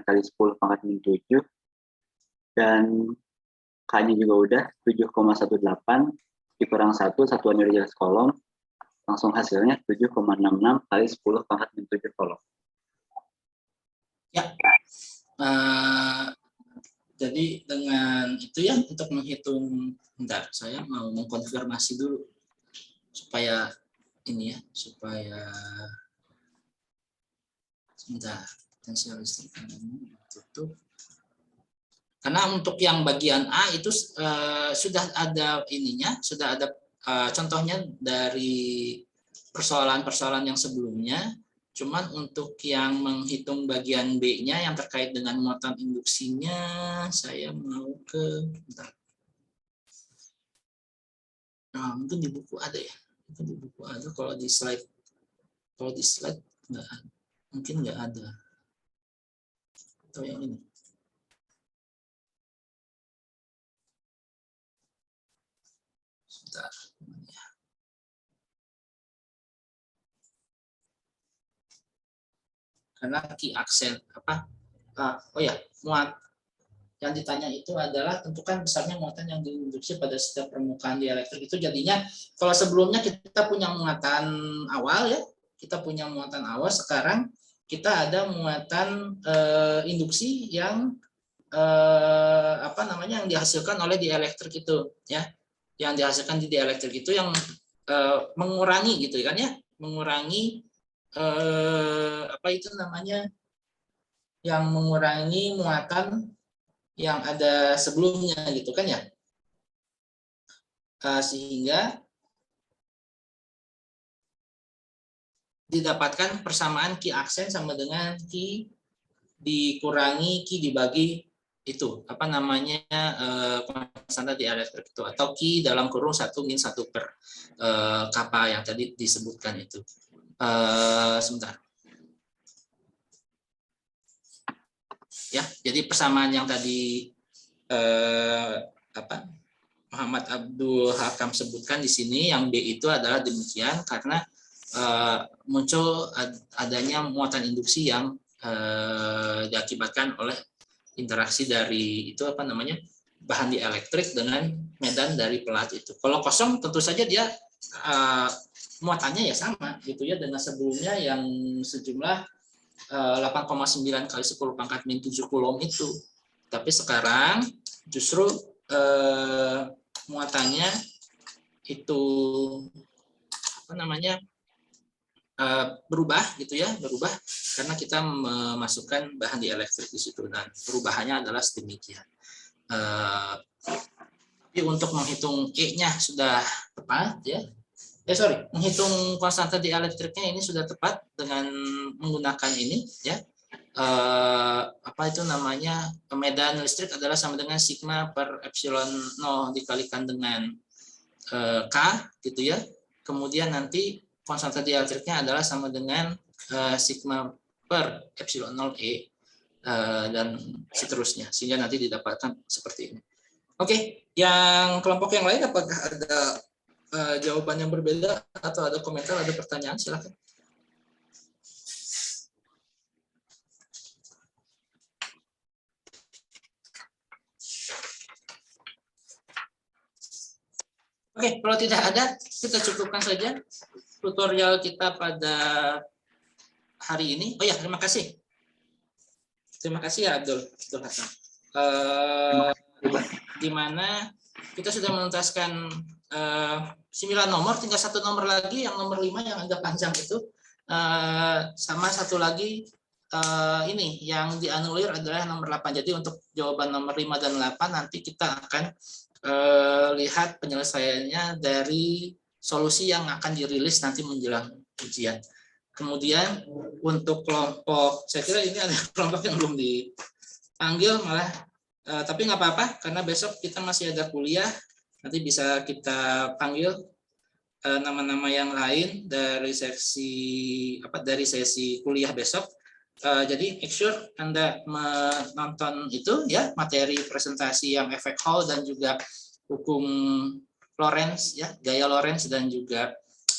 kali 10 pangkat min 7 dan K-nya juga udah 7,18 dikurang 1 satuan dari jelas kolom langsung hasilnya 7,66 kali 10 pangkat min 7 kolom. Ya. Jadi dengan itu ya untuk menghitung, bentar saya mau mengkonfirmasi dulu supaya ini ya, supaya sebentar potensial listrik tutup. Karena untuk yang bagian A itu sudah ada ininya, sudah ada contohnya dari persoalan-persoalan yang sebelumnya. Cuman untuk yang menghitung bagian B-nya yang terkait dengan muatan induksinya, saya mau ke, bentar. Nah, mungkin di buku ada ya. Mungkin di buku ada, kalau di slide nggak ada. Mungkin nggak ada. Atau yang ini. Sebentar. Karena key aksen muat yang ditanya itu adalah tentukan besarnya muatan yang diinduksi pada setiap permukaan dielektrik. Itu jadinya kalau sebelumnya kita punya muatan awal ya, sekarang kita ada muatan induksi yang yang dihasilkan oleh dielektrik itu ya, yang dihasilkan di dielektrik itu yang mengurangi gitu kan ya, mengurangi yang mengurangi muatan yang ada sebelumnya gitu kan ya, sehingga didapatkan persamaan Q aksen sama dengan Q dikurangi Q dibagi itu konstanta dielektrik itu, atau Q dalam kurung 1 min 1 per kappa yang tadi disebutkan itu. Sebentar. Ya, jadi persamaan yang tadi Muhammad Abdul Hakam sebutkan di sini, yang B itu adalah demikian karena muncul adanya muatan induksi yang diakibatkan oleh interaksi dari itu bahan dielektrik dengan medan dari pelat itu. Kalau kosong tentu saja dia muatannya ya sama gitu ya dengan sebelumnya yang sejumlah 8,9 kali 10 pangkat min 7 kulom itu. Tapi sekarang justru muatannya itu berubah gitu ya, berubah karena kita memasukkan bahan dielektrik di situ dan perubahannya adalah sedemikian. Tapi untuk menghitung E-nya sudah tepat ya. Menghitung konstanta dielektriknya ini sudah tepat dengan menggunakan ini ya. Medan listrik adalah sama dengan sigma per epsilon 0 dikalikan dengan K gitu ya. Kemudian nanti konstanta dielektriknya adalah sama dengan sigma per epsilon 0 E dan seterusnya, sehingga nanti didapatkan seperti ini. Oke, yang kelompok yang lain apakah ada jawaban yang berbeda atau ada komentar, ada pertanyaan? Silakan. Oke, kalau tidak ada, kita cukupkan saja tutorial kita pada hari ini. Oh ya, terima kasih. Terima kasih ya Abdul Hasan. Di mana kita sudah menuntaskan 9 nomor, tinggal 1 nomor lagi, yang nomor 5 yang agak panjang itu. Sama satu lagi ini yang dianulir adalah nomor 8. Jadi untuk jawaban nomor 5 dan 8 nanti kita akan lihat penyelesaiannya dari solusi yang akan dirilis nanti menjelang ujian. Kemudian untuk kelompok, saya kira ini ada kelompok yang belum dipanggil malah, tapi nggak apa-apa karena besok kita masih ada kuliah, nanti bisa kita panggil nama-nama yang lain dari sesi kuliah besok. Jadi make sure Anda menonton itu ya, materi presentasi yang efek Hall dan juga hukum Lorentz ya, gaya Lorentz dan juga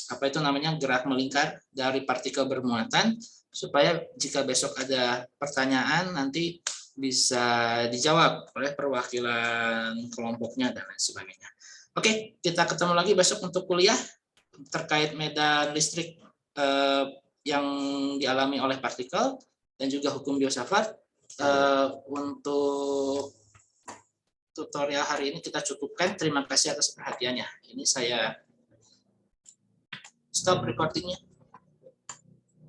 apa itu namanya gerak melingkar dari partikel bermuatan, supaya jika besok ada pertanyaan nanti bisa dijawab oleh perwakilan kelompoknya dan lain sebagainya. Oke, kita ketemu lagi besok untuk kuliah terkait medan listrik yang dialami oleh partikel dan juga hukum Biot-Savart. Untuk tutorial hari ini kita cukupkan. Terima kasih atas perhatiannya. Ini saya stop recordingnya.